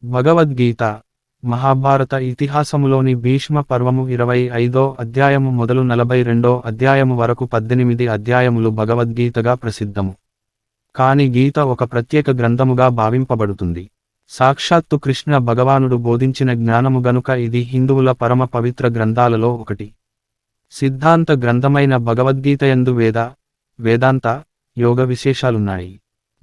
భగవద్గీత మహాభారత ఇతిహాసములోని భీష్మ పర్వము 25వ అధ్యాయము మొదలు 42వ అధ్యాయము వరకు 18 అధ్యాయములు భగవద్గీతగా ప్రసిద్ధము. కాని గీత ఒక ప్రత్యేక గ్రంథముగా భావింపబడుతుంది. సాక్షాత్తు కృష్ణ భగవానుడు బోధించిన జ్ఞానము గనుక ఇది హిందువుల పరమ పవిత్ర గ్రంథాలలో ఒకటి. సిద్ధాంత గ్రంథమైన భగవద్గీతయందు వేదాంత, యోగ విశేషాలున్నాయి.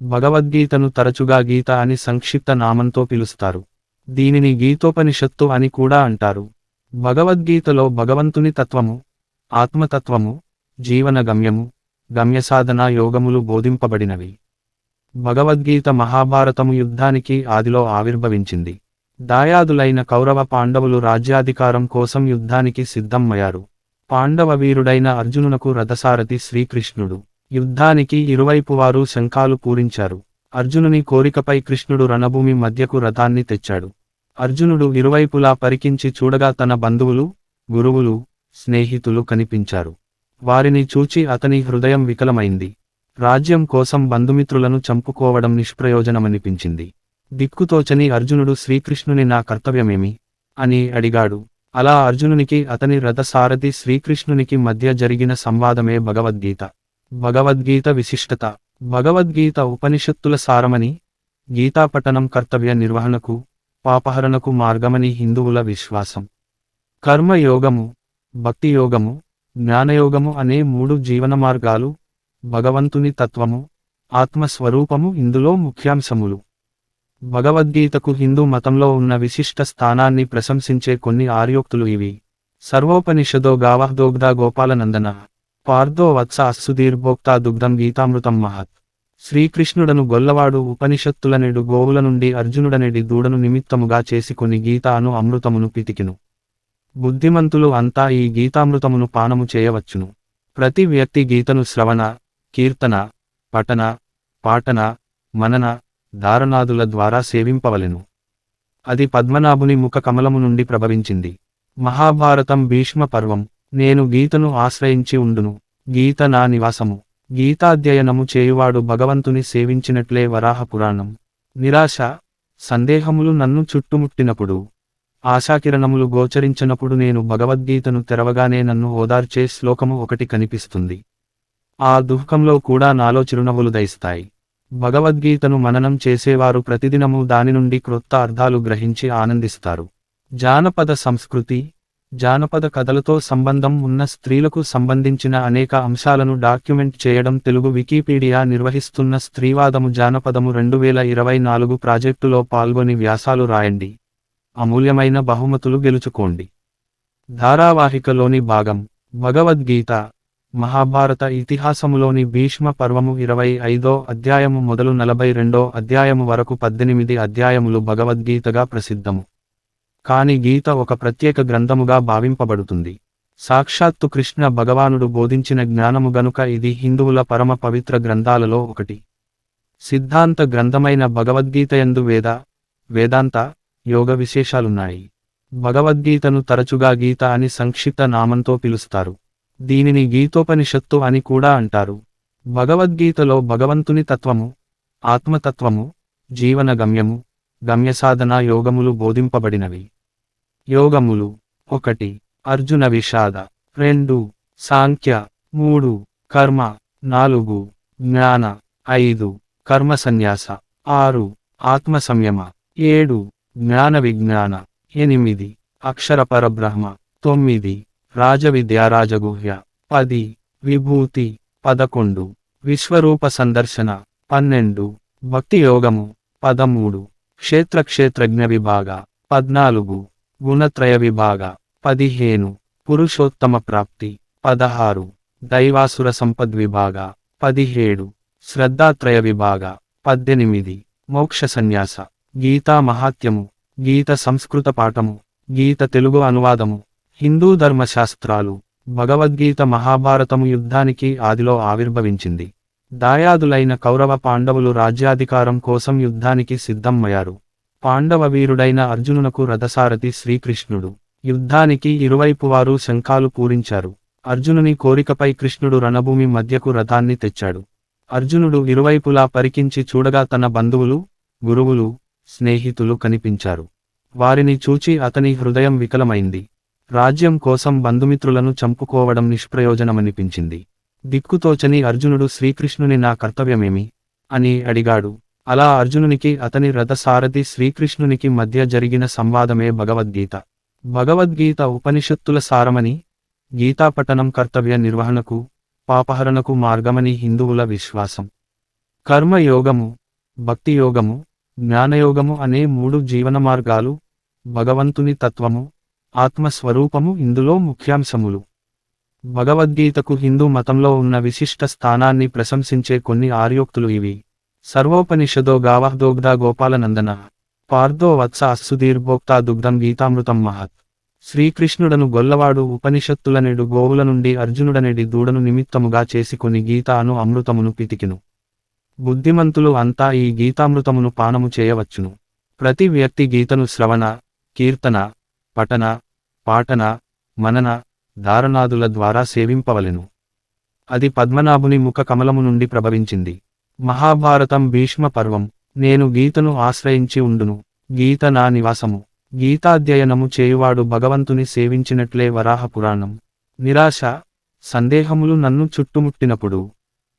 భగవద్గీతను తరచుగా గీత అని సంక్షిప్త నామంతో పిలుస్తారు. దీనిని గీతోపనిషత్తు అని కూడా అంటారు. భగవద్గీతలో భగవంతుని తత్వము, ఆత్మతత్వము, జీవన గమ్యము, గమ్యసాధన యోగములు బోధింపబడినవి. భగవద్గీత మహాభారతము యుద్ధానికి ఆదిలో ఆవిర్భవించింది. దాయాదులైన కౌరవ పాండవులు రాజ్యాధికారం కోసం యుద్ధానికి సిద్ధమయ్యారు. పాండవ వీరుడైన అర్జునునకు రథసారథి శ్రీకృష్ణుడు. యుద్ధానికి ఇరువైపువారు శంఖాలు పూరించారు. అర్జునుని కోరికపై కృష్ణుడు రణభూమి మధ్యకు రథాన్ని తెచ్చాడు. అర్జునుడు ఇరువైపులా పరికించి చూడగా తన బంధువులు, గురువులు, స్నేహితులు కనిపించారు. వారిని చూచి అతని హృదయం వికలమైంది. రాజ్యం కోసం బంధుమిత్రులను చంపుకోవడం నిష్ప్రయోజనమనిపించింది. దిక్కుతోచని అర్జునుడు శ్రీకృష్ణుని నా కర్తవ్యమేమి అని అడిగాడు. అలా అర్జునునికి అతని రథసారథి శ్రీకృష్ణునికి మధ్య జరిగిన సంవాదమే భగవద్గీత. భగవద్గీత విశిష్టత. భగవద్గీత ఉపనిషత్తుల సారమని, గీతాపఠనం కర్తవ్య నిర్వహణకు, పాపహరణకు మార్గమని హిందువుల విశ్వాసం. కర్మయోగము, భక్తియోగము, జ్ఞానయోగము అనే 3 జీవన మార్గాలు, భగవంతుని తత్వము, ఆత్మస్వరూపము ఇందులో ముఖ్యాంశములు. భగవద్గీతకు హిందూ మతంలో ఉన్న విశిష్ట స్థానాన్ని ప్రశంసించే కొన్ని ఆర్యోక్తులు ఇవి. సర్వోపనిషదో గావఃదోగ్ధ గోపాలనందన పార్థో వత్స అస్సుధీర్భోక్తా దుగ్ధం గీతామృతం మహత్. శ్రీకృష్ణుడను గొల్లవాడు ఉపనిషత్తులనెడు గోవుల నుండి అర్జునుడనెడి దూడను నిమిత్తముగా చేసుకొని గీత అను అమృతమును పితికిను. బుద్ధిమంతులు అంతా ఈ గీతామృతమును పానము చేయవచ్చును. ప్రతి వ్యక్తి గీతను శ్రవణ, కీర్తన, పఠన, పాఠన, మనన, ధారణాదుల ద్వారా సేవింపవలెను. అది పద్మనాభుని ముఖ కమలము నుండి ప్రభవించింది. మహాభారతం భీష్మ పర్వం. నేను గీతను ఆశ్రయించి ఉండును. గీత నా నివాసము. గీతాధ్యయనము చేయువాడు భగవంతుని సేవించినట్లే. వరాహ పురాణం. నిరాశ, సందేహములు నన్ను చుట్టుముట్టినప్పుడు, ఆశాకిరణములు గోచరించినప్పుడు నేను భగవద్గీతను తెరవగానే నన్ను ఓదార్చే శ్లోకము ఒకటి కనిపిస్తుంది. ఆ దుఃఖంలో కూడా నాలో చిరునవ్వులు దయిస్తాయి. భగవద్గీతను మననం చేసేవారు ప్రతిదినము దాని నుండి క్రొత్త అర్థాలు గ్రహించి ఆనందిస్తారు. జానపద సంస్కృతి. జానపద కథలతో సంబంధం ఉన్న స్త్రీలకు సంబంధించిన అనేక అంశాలను డాక్యుమెంట్ చేయడం తెలుగు వికీపీడియా నిర్వహిస్తున్న స్త్రీవాదము జానపదము 2024 ప్రాజెక్టులో పాల్గొని వ్యాసాలు రాయండి. అమూల్యమైన బహుమతులు గెలుచుకోండి. ధారావాహికలోని భాగం. భగవద్గీత మహాభారత ఇతిహాసములోని భీష్మ పర్వము 25వ అధ్యాయము మొదలు 42వ అధ్యాయము వరకు 18 అధ్యాయములు భగవద్గీతగా ప్రసిద్ధము. కాని గీత ఒక ప్రత్యేక గ్రంథముగా భావింపబడుతుంది. సాక్షాత్తు కృష్ణ భగవానుడు బోధించిన జ్ఞానము గనుక ఇది హిందువుల పరమ పవిత్ర గ్రంథాలలో ఒకటి. సిద్ధాంత గ్రంథమైన భగవద్గీతయందు వేదాంత, యోగ విశేషాలున్నాయి. భగవద్గీతను తరచుగా గీత అని సంక్షిప్త నామంతో పిలుస్తారు. దీనిని గీతోపనిషత్తు అని కూడా అంటారు. భగవద్గీతలో భగవంతుని తత్వము, ఆత్మతత్వము, జీవన గమ్యము, గమ్యసాధన యోగములు బోధింపబడినవి. యోగములు. 1. అర్జున విషాద. 2. సాంఖ్య. 3. కర్మ. 4. జ్ఞాన. 5. కర్మ సన్యాస. 6. ఆత్మ సంయమ. 7. జ్ఞాన విజ్ఞాన. 8. అక్షర పరబ్రహ్మ. 9. రాజవిద్యారాజగుహ్య. 10. విభూతి. 11. విశ్వరూప సందర్శన. 12. భక్తి యోగము. 13. క్షేత్రజ్ఞ విభాగ. 14. గుణత్రయ విభాగ. 15. పురుషోత్తమ ప్రాప్తి. 16. దైవాసుర సంపద్విభాగ. 17. శ్రద్ధాత్రయ విభాగ. 18. మోక్ష సన్యాస. గీతా మహాత్యము. గీత సంస్కృత పాఠము. గీత తెలుగు అనువాదము. హిందూ ధర్మశాస్త్రాలు. భగవద్గీత మహాభారతము యుద్ధానికి ఆదిలో ఆవిర్భవించింది. దాయాదులైన కౌరవ పాండవులు రాజ్యాధికారం కోసం యుద్ధానికి సిద్ధమయ్యారు. పాండవ వీరుడైన అర్జునునకు రథసారథి శ్రీకృష్ణుడు. యుద్ధానికి ఇరువైపువారు శంఖాలు పూరించారు. అర్జునుని కోరికపై కృష్ణుడు రణభూమి మధ్యకు రథాన్ని తెచ్చాడు. అర్జునుడు ఇరువైపులా పరికించి చూడగా తన బంధువులు, గురువులు, స్నేహితులు కనిపించారు. వారిని చూచి అతని హృదయం వికలమైంది. రాజ్యం కోసం బంధుమిత్రులను చంపుకోవడం నిష్ప్రయోజనమనిపించింది. దిక్కుతోచని అర్జునుడు శ్రీకృష్ణుని నా కర్తవ్యమేమి అని అడిగాడు. అలా అర్జునునికి అతని రథసారథి శ్రీకృష్ణునికి మధ్య జరిగిన సంవాదమే భగవద్గీత. భగవద్గీత ఉపనిషత్తుల సారమని, గీతాపఠనం కర్తవ్య నిర్వహణకు, పాపహరణకు మార్గమని హిందువుల విశ్వాసం. కర్మయోగము, భక్తియోగము, జ్ఞానయోగము అనే 3 జీవన మార్గాలు, భగవంతుని తత్వము, ఆత్మస్వరూపము ఇందులో ముఖ్యాంశములు. భగవద్గీతకు హిందూ మతంలో ఉన్న విశిష్ట స్థానాన్ని ప్రశంసించే కొన్ని ఆర్యోక్తులు ఇవి. సర్వోపనిషదో గావఃదోగ్ధా గోపాలనందన పార్థో వత్స అస్సుధీర్భోక్తా దుగ్ధం గీతామృతం మహత్. శ్రీకృష్ణుడను గొల్లవాడు ఉపనిషత్తులనెడు గోవుల నుండి అర్జునుడనెడి దూడను నిమిత్తముగా చేసుకొని గీత అను అమృతమును పితికిను. బుద్ధిమంతులు అంతా ఈ గీతామృతమును పానము చేయవచ్చును. ప్రతి వ్యక్తి గీతను శ్రవణ, కీర్తన, పఠన, పాఠన, మనన, ధారణాదుల ద్వారా సేవింపవలెను. అది పద్మనాభుని ముఖ కమలము నుండి ప్రభవించింది. మహాభారతం భీష్మ పర్వం. నేను గీతను ఆశ్రయించి ఉండును. గీత నా నివాసము. గీతాధ్యయనము చేయువాడు భగవంతుని సేవించినట్లే. వరాహ పురాణం. నిరాశ, సందేహములు నన్ను చుట్టుముట్టినప్పుడు,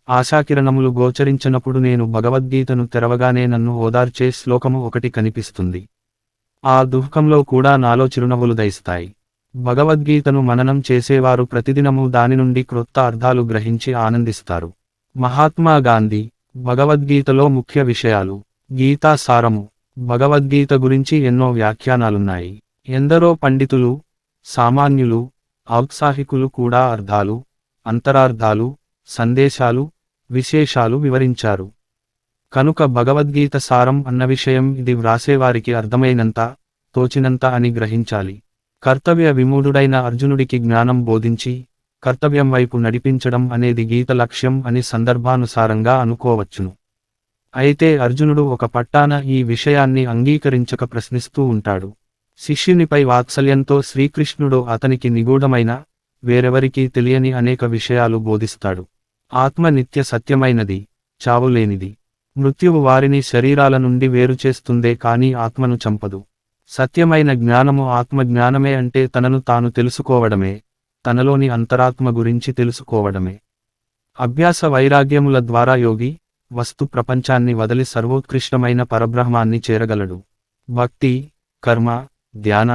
ఆశాకిరణములు గోచరించినప్పుడు నేను భగవద్గీతను తెరవగానే నన్ను ఓదార్చే శ్లోకము ఒకటి కనిపిస్తుంది. ఆ దుఃఖంలో కూడా నాలో చిరునవ్వులు దయిస్తాయి. భగవద్గీతను మననం చేసేవారు ప్రతిదినము దాని నుండి క్రొత్త అర్థాలు గ్రహించి ఆనందిస్తారు. మహాత్మా గాంధీ. భగవద్గీతలో ముఖ్య విషయాలు. గీతా సారము. భగవద్గీత గురించి ఎన్నో వ్యాఖ్యానాలున్నాయి. ఎందరో పండితులు, సామాన్యులు, ఔత్సాహికులు కూడా అర్థాలు, అంతరార్థాలు, సందేశాలు, విశేషాలు వివరించారు. కనుక భగవద్గీత సారం అన్న విషయం ఇది వ్రాసేవారికి అర్థమైనంత, తోచినంత అని గ్రహించాలి. కర్తవ్య విమూఢుడైన అర్జునుడికి జ్ఞానం బోధించి, కర్తవ్యం వైపు నడిపించడం అనేది గీత లక్ష్యం అని సందర్భానుసారంగా అనుకోవచ్చును. అయితే అర్జునుడు ఒక పట్టాన ఈ విషయాన్ని అంగీకరించక ప్రశ్నిస్తూ ఉంటాడు. శిష్యునిపై వాత్సల్యంతో శ్రీకృష్ణుడు అతనికి నిగూఢమైన, వేరెవరికీ తెలియని అనేక విషయాలు బోధిస్తాడు. ఆత్మ నిత్య సత్యమైనది, చావులేనిది. మృత్యువు వారిని శరీరాల నుండి వేరు చేస్తుందే కానీ ఆత్మను చంపదు. సత్యమైన జ్ఞానము ఆత్మజ్ఞానమే అంటే తనను తాను తెలుసుకోవడమే, తనలోని అంతరాత్మ గురించి తెలుసుకోవడమే. అభ్యాస వైరాగ్యముల ద్వారా యోగి, వస్తు ప్రపంచాన్ని వదిలి సర్వోత్కృష్టమైన పరబ్రహ్మాన్ని చేరగలడు. భక్తి, కర్మ, ధ్యాన,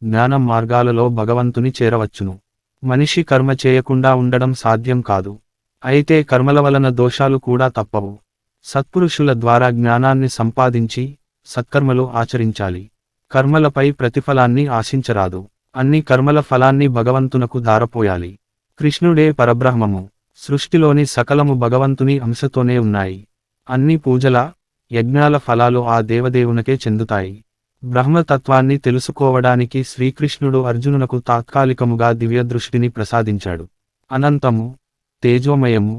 జ్ఞానం మార్గాలలో భగవంతుని చేరవచ్చును. మనిషి కర్మ చేయకుండా ఉండడం సాధ్యం కాదు. అయితే కర్మల వలన దోషాలు కూడా తప్పవు. సత్పురుషుల ద్వారా జ్ఞానాన్ని సంపాదించి, సత్కర్మలు ఆచరించాలి. కర్మలపై ప్రతిఫలాన్ని ఆశించరాదు. అన్ని కర్మల ఫలాన్ని భగవంతునకు ధారపోయాలి. కృష్ణుడే పరబ్రహ్మము. సృష్టిలోని సకలము భగవంతుని అంశతోనే ఉన్నాయి. అన్ని పూజల, యజ్ఞాల ఫలాలు ఆ దేవదేవునకే చెందుతాయి. బ్రహ్మతత్వాన్ని తెలుసుకోవడానికి శ్రీకృష్ణుడు అర్జునునకు తాత్కాలికముగా దివ్యదృష్టిని ప్రసాదించాడు. అనంతము, తేజోమయము,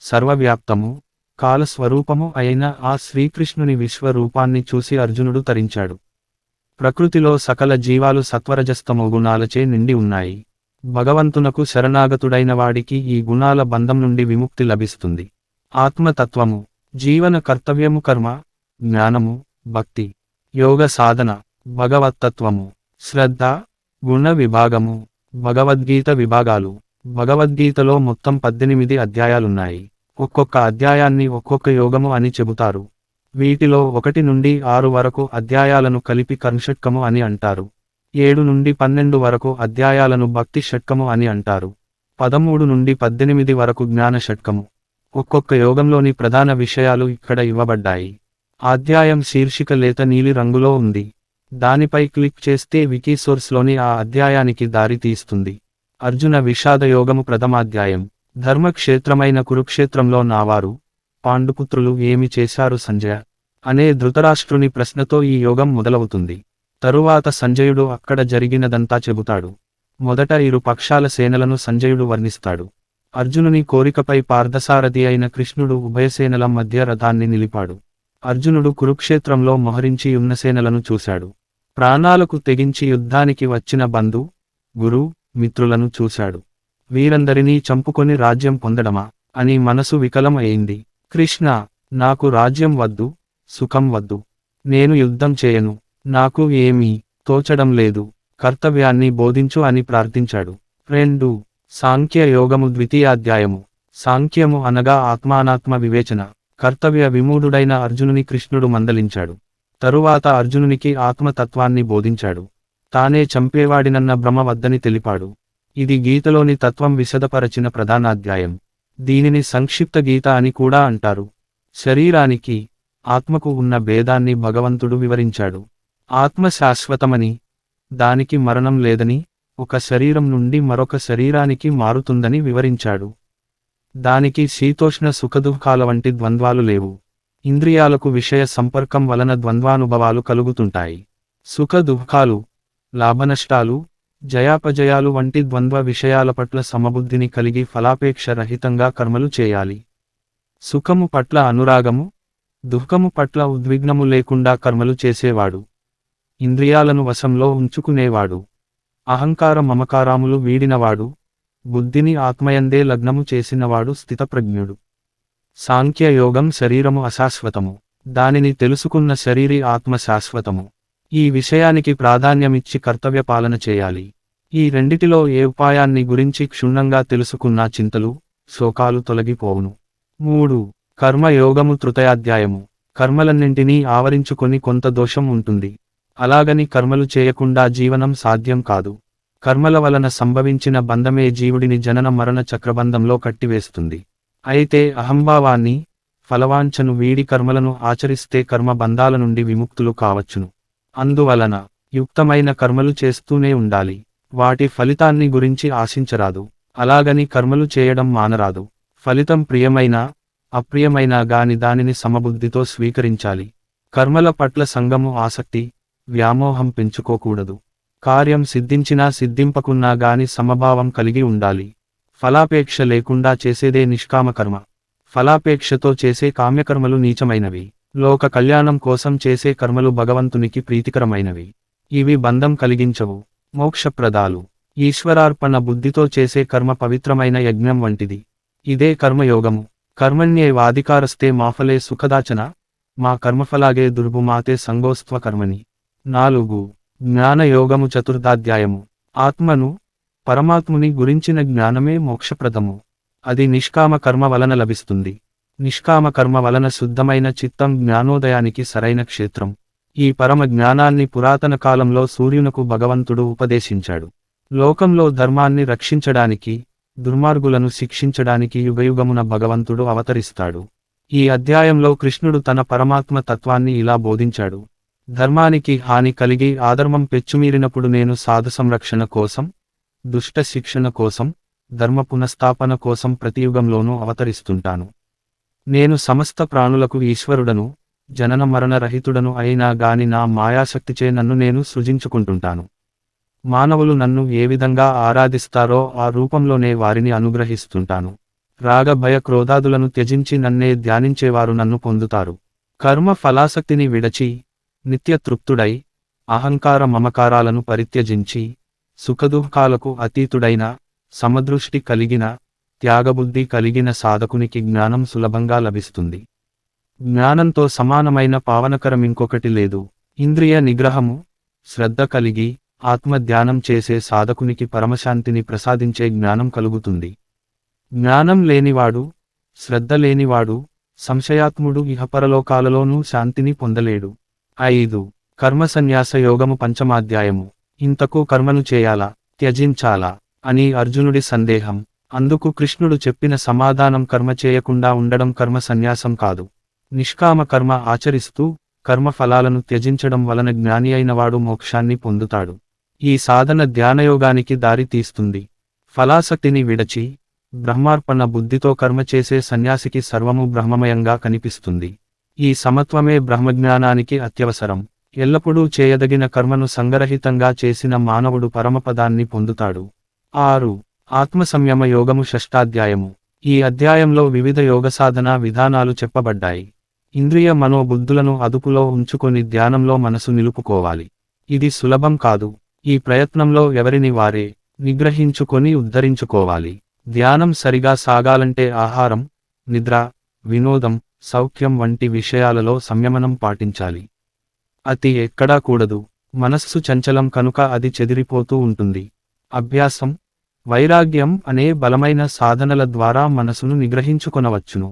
సర్వవ్యాప్తము, కాలస్వరూపము అయిన ఆ శ్రీకృష్ణుని విశ్వరూపాన్ని చూసి అర్జునుడు తరించాడు. ప్రకృతిలో సకల జీవాలు సత్వరజస్తమో గుణాలచే నిండి ఉన్నాయి. భగవంతునకు శరణాగతుడైన వాడికి ఈ గుణాల బంధం నుండి విముక్తి లభిస్తుంది. ఆత్మతత్వము. జీవన కర్తవ్యము కర్మ, జ్ఞానము, భక్తి, యోగ సాధన. భగవత్తత్వము. శ్రద్ధ, గుణ విభాగము. భగవద్గీత విభాగాలు. భగవద్గీతలో మొత్తం 18 అధ్యాయాలున్నాయి. ఒక్కొక్క అధ్యాయాన్ని ఒక్కొక్క యోగము అని చెబుతారు. వీటిలో 1 నుండి 6 వరకు అధ్యాయాలను కలిపి కర్మషట్కము అని అంటారు. 7 నుండి 12 వరకు అధ్యాయాలను భక్తి షట్కము అని అంటారు. 13 నుండి 18 వరకు జ్ఞాన షట్కము. ఒక్కొక్క యోగంలోని ప్రధాన విషయాలు ఇక్కడ ఇవ్వబడ్డాయి. అధ్యాయం శీర్షిక లేత నీలి రంగులో ఉంది. దానిపై క్లిక్ చేస్తే వికీసోర్స్లోని ఆ అధ్యాయానికి దారి తీస్తుంది. అర్జున విషాద యోగము ప్రథమాధ్యాయం. ధర్మక్షేత్రమైన కురుక్షేత్రంలో నావారు, పాండుపుత్రులు ఏమి చేశారు సంజయ అనే ధృతరాష్ట్రుని ప్రశ్నతో ఈ యోగం మొదలవుతుంది. తరువాత సంజయుడు అక్కడ జరిగినదంతా చెబుతాడు. మొదట ఇరు పక్షాల సేనలను సంజయుడు వర్ణిస్తాడు. అర్జునుని కోరికపై పార్థసారథి అయిన కృష్ణుడు ఉభయసేనల మధ్య రథాన్ని నిలిపాడు. అర్జునుడు కురుక్షేత్రంలో మోహరించి ఉన్న సేనలను చూశాడు. ప్రాణాలకు తెగించి యుద్ధానికి వచ్చిన బంధు, గురు, మిత్రులను చూశాడు. వీరందరినీ చంపుకొని రాజ్యం పొందడమా అని మనసు వికలం అయింది. కృష్ణ, నాకు రాజ్యం వద్దు, సుఖం వద్దు. నేను యుద్ధం చేయను, నాకు ఏమీ తోచడం లేదు, కర్తవ్యాన్ని బోధించు అని ప్రార్థించాడు. 2. సాంఖ్య యోగము ద్వితీయాధ్యాయము. సాంఖ్యము అనగా ఆత్మానాత్మ వివేచన. కర్తవ్య విమూఢుడైన అర్జునుని కృష్ణుడు మందలించాడు. తరువాత అర్జునునికి ఆత్మతత్వాన్ని బోధించాడు. తానే చంపేవాడినన్న భ్రమ వద్దని తెలిపాడు. ఇది గీతలోని తత్వం విశదపరచిన ప్రధానాధ్యాయం. దీనిని సంక్షిప్త గీత అని కూడా అంటారు. శరీరానికి ఆత్మకు ఉన్న భేదాన్ని భగవంతుడు వివరించాడు. ఆత్మ శాశ్వతమని, దానికి మరణం లేదని, ఒక శరీరం నుండి మరొక శరీరానికి మారుతుందని వివరించాడు. దానికి శీతోష్ణ సుఖదుఃఖాల వంటి ద్వంద్వాలు లేవు. ఇంద్రియాలకు విషయ సంపర్కం వలన ద్వంద్వానుభవాలు కలుగుతుంటాయి. సుఖ దుఃఖాలు, లాభనష్టాలు, జయాపజయాలు వంటి ద్వంద్వ విషయాల పట్ల సమబుద్ధిని కలిగి ఫలాపేక్ష రహితంగా కర్మలు చేయాలి. సుఖము పట్ల అనురాగము, దుఃఖము పట్ల ఉద్విగ్నము లేకుండా కర్మలు చేసేవాడు ఇంద్రియాలను వశంలో ఉంచుకునేవాడు, అహంకార మమకారాములు వీడినవాడు, బుద్ధిని ఆత్మయందే లగ్నము చేసినవాడు స్థితప్రజ్ఞుడు. సాంఖ్యయోగం శరీరము అశాశ్వతము, దానిని తెలుసుకున్న శరీరి ఆత్మ శాశ్వతము. ఈ విషయానికి ప్రాధాన్యమిచ్చి కర్తవ్య పాలన చేయాలి. ఈ రెండిటిలో ఏ ఉపాయాన్ని గురించి క్షుణ్ణంగా తెలుసుకున్నా చింతలు, శోకాలు తొలగిపోవును. 3. కర్మయోగము తృతయాధ్యాయము. కర్మలన్నింటినీ ఆవరించుకొని కొంత దోషం ఉంటుంది. అలాగని కర్మలు చేయకుండా జీవనం సాధ్యం కాదు. కర్మల వలన సంభవించిన బంధమే జీవుడిని జనన మరణ చక్రబంధంలో కట్టివేస్తుంది. అయితే అహంభావాన్ని, ఫలవాంఛను వీడి కర్మలను ఆచరిస్తే కర్మ బంధాల నుండి విముక్తులు కావచ్చును. అందువలన యుక్తమైన కర్మలు చేస్తూనే ఉండాలి. వాటి ఫలితాన్ని గురించి ఆశించరాదు. అలాగని కర్మలు చేయడం మానరాదు. ఫలితం ప్రియమైనా అప్రియమైనా గాని దానిని సమబుద్ధితో స్వీకరించాలి. కర్మల పట్ల సంగము, ఆసక్తి, వ్యామోహం పెంచుకోకూడదు. కార్యం సిద్ధించినా సిద్ధింపకున్నా గాని సమభావం కలిగి ఉండాలి. ఫలాపేక్ష లేకుండా చేసేదే నిష్కామకర్మ. ఫలాపేక్షతో చేసే కామ్యకర్మలు నీచమైనవి. లోక కళ్యాణం కోసం చేసే కర్మలు భగవంతునికి ప్రీతికరమైనవి. ఇవి బంధం కలిగించవు, మోక్షప్రదాలు. ఈశ్వరార్పణ బుద్ధితో చేసే కర్మ పవిత్రమైన యజ్ఞం వంటిది. ఇదే కర్మయోగము. కర్మణ్యేవాధికారస్తే మాఫలే సుఖదాచన, మా కర్మఫలాగే దుర్భుమాతే సంగోస్త్వ కర్మని. 4. జ్ఞానయోగము చతుర్థాధ్యాయము. ఆత్మను, పరమాత్ముని గురించిన జ్ఞానమే మోక్షప్రదము. అది నిష్కామ కర్మ వలన లభిస్తుంది. నిష్కామ కర్మ వలన శుద్ధమైన చిత్తం జ్ఞానోదయానికి సరైన క్షేత్రం. ఈ పరమ జ్ఞానాన్ని పురాతన కాలంలో సూర్యునకు భగవంతుడు ఉపదేశించాడు. లోకంలో ధర్మాన్ని రక్షించడానికి, దుర్మార్గులను శిక్షించడానికి యుగయుగమున భగవంతుడు అవతరిస్తాడు. ఈ అధ్యాయంలో కృష్ణుడు తన పరమాత్మ తత్వాన్ని ఇలా బోధించాడు. ధర్మానికి హాని కలిగి ఆధర్మం పెచ్చుమీరినప్పుడు నేను సాధు సంరక్షణ కోసం, దుష్ట శిక్షణ కోసం, ధర్మ పునఃస్థాపన కోసం ప్రతియుగంలోనూ అవతరిస్తుంటాను. నేను సమస్త ప్రాణులకు ఈశ్వరుడను, జనన మరణ రహితుడను అయినా గాని నా మాయాశక్తిచే నన్ను నేను సృజించుకుంటుంటాను. మానవులు నన్ను ఏ విధంగా ఆరాధిస్తారో ఆ రూపంలోనే వారిని అనుగ్రహిస్తుంటాను. రాగ భయ క్రోధాదులను త్యజించి నన్నే ధ్యానించేవారు నన్ను పొందుతారు. కర్మ ఫలాసక్తిని విడచి, నిత్యతృప్తుడై, అహంకార మమకారాలను పరిత్యజించి, సుఖదుఃఖాలకు అతీతుడైన, సమదృష్టి కలిగిన, త్యాగబుద్ధి కలిగిన సాధకునికి జ్ఞానం సులభంగా లభిస్తుంది. జ్ఞానంతో సమానమైన పావనకరమింకొకటి లేదు. ఇంద్రియ నిగ్రహము, శ్రద్ధ కలిగి ఆత్మధ్యానం చేసే సాధకునికి పరమశాంతిని ప్రసాదించే జ్ఞానం కలుగుతుంది. జ్ఞానం లేనివాడు, శ్రద్ధ లేనివాడు, సంశయాత్ముడు ఇహపరలోకాలలోనూ శాంతిని పొందలేడు. 5. కర్మసన్యాస యోగము పంచమాధ్యాయము. ఇంతకు కర్మను చేయాలా, త్యజించాలా అని అర్జునుడి సందేహం. అందుకు కృష్ణుడు చెప్పిన సమాధానం కర్మ చేయకుండా ఉండడం కర్మ సన్యాసం కాదు. నిష్కామ కర్మ ఆచరిస్తూ, కర్మ ఫలాలను త్యజించడం వలన జ్ఞాని అయినవాడు మోక్షాన్ని పొందుతాడు. ఈ సాధన ధ్యానయోగానికి దారి తీస్తుంది. ఫలాసక్తిని విడచి, బ్రహ్మార్పణ బుద్ధితో కర్మ చేసే సన్యాసికి సర్వము బ్రహ్మమయంగా కనిపిస్తుంది. ఈ సమత్వమే బ్రహ్మజ్ఞానానికి అత్యవసరం. ఎల్లప్పుడూ చేయదగిన కర్మను సంగరహితంగా చేసిన మానవుడు పరమపదాన్ని పొందుతాడు. 6. ఆత్మసంయమ యోగము షష్ఠాధ్యాయము. ఈ అధ్యాయంలో వివిధ యోగసాధనా విధానాలు చెప్పబడ్డాయి. ఇంద్రియ మనోబుద్ధులను అదుపులో ఉంచుకొని ధ్యానంలో మనసు నిలుపుకోవాలి. ఇది సులభం కాదు. ఈ ప్రయత్నంలో ఎవరిని వారే నిగ్రహించుకొని ఉద్ధరించుకోవాలి. ధ్యానం సరిగా సాగాలంటే ఆహారం, నిద్ర, వినోదం, సౌఖ్యం వంటి విషయాలలో సంయమనం పాటించాలి. అతి ఎక్కడా కూడదు. మనస్సు చంచలం కనుక అది చెదిరిపోతూ ఉంటుంది. అభ్యాసం, వైరాగ్యం అనే బలమైన సాధనల ద్వారా మనసును నిగ్రహించుకొనవచ్చును.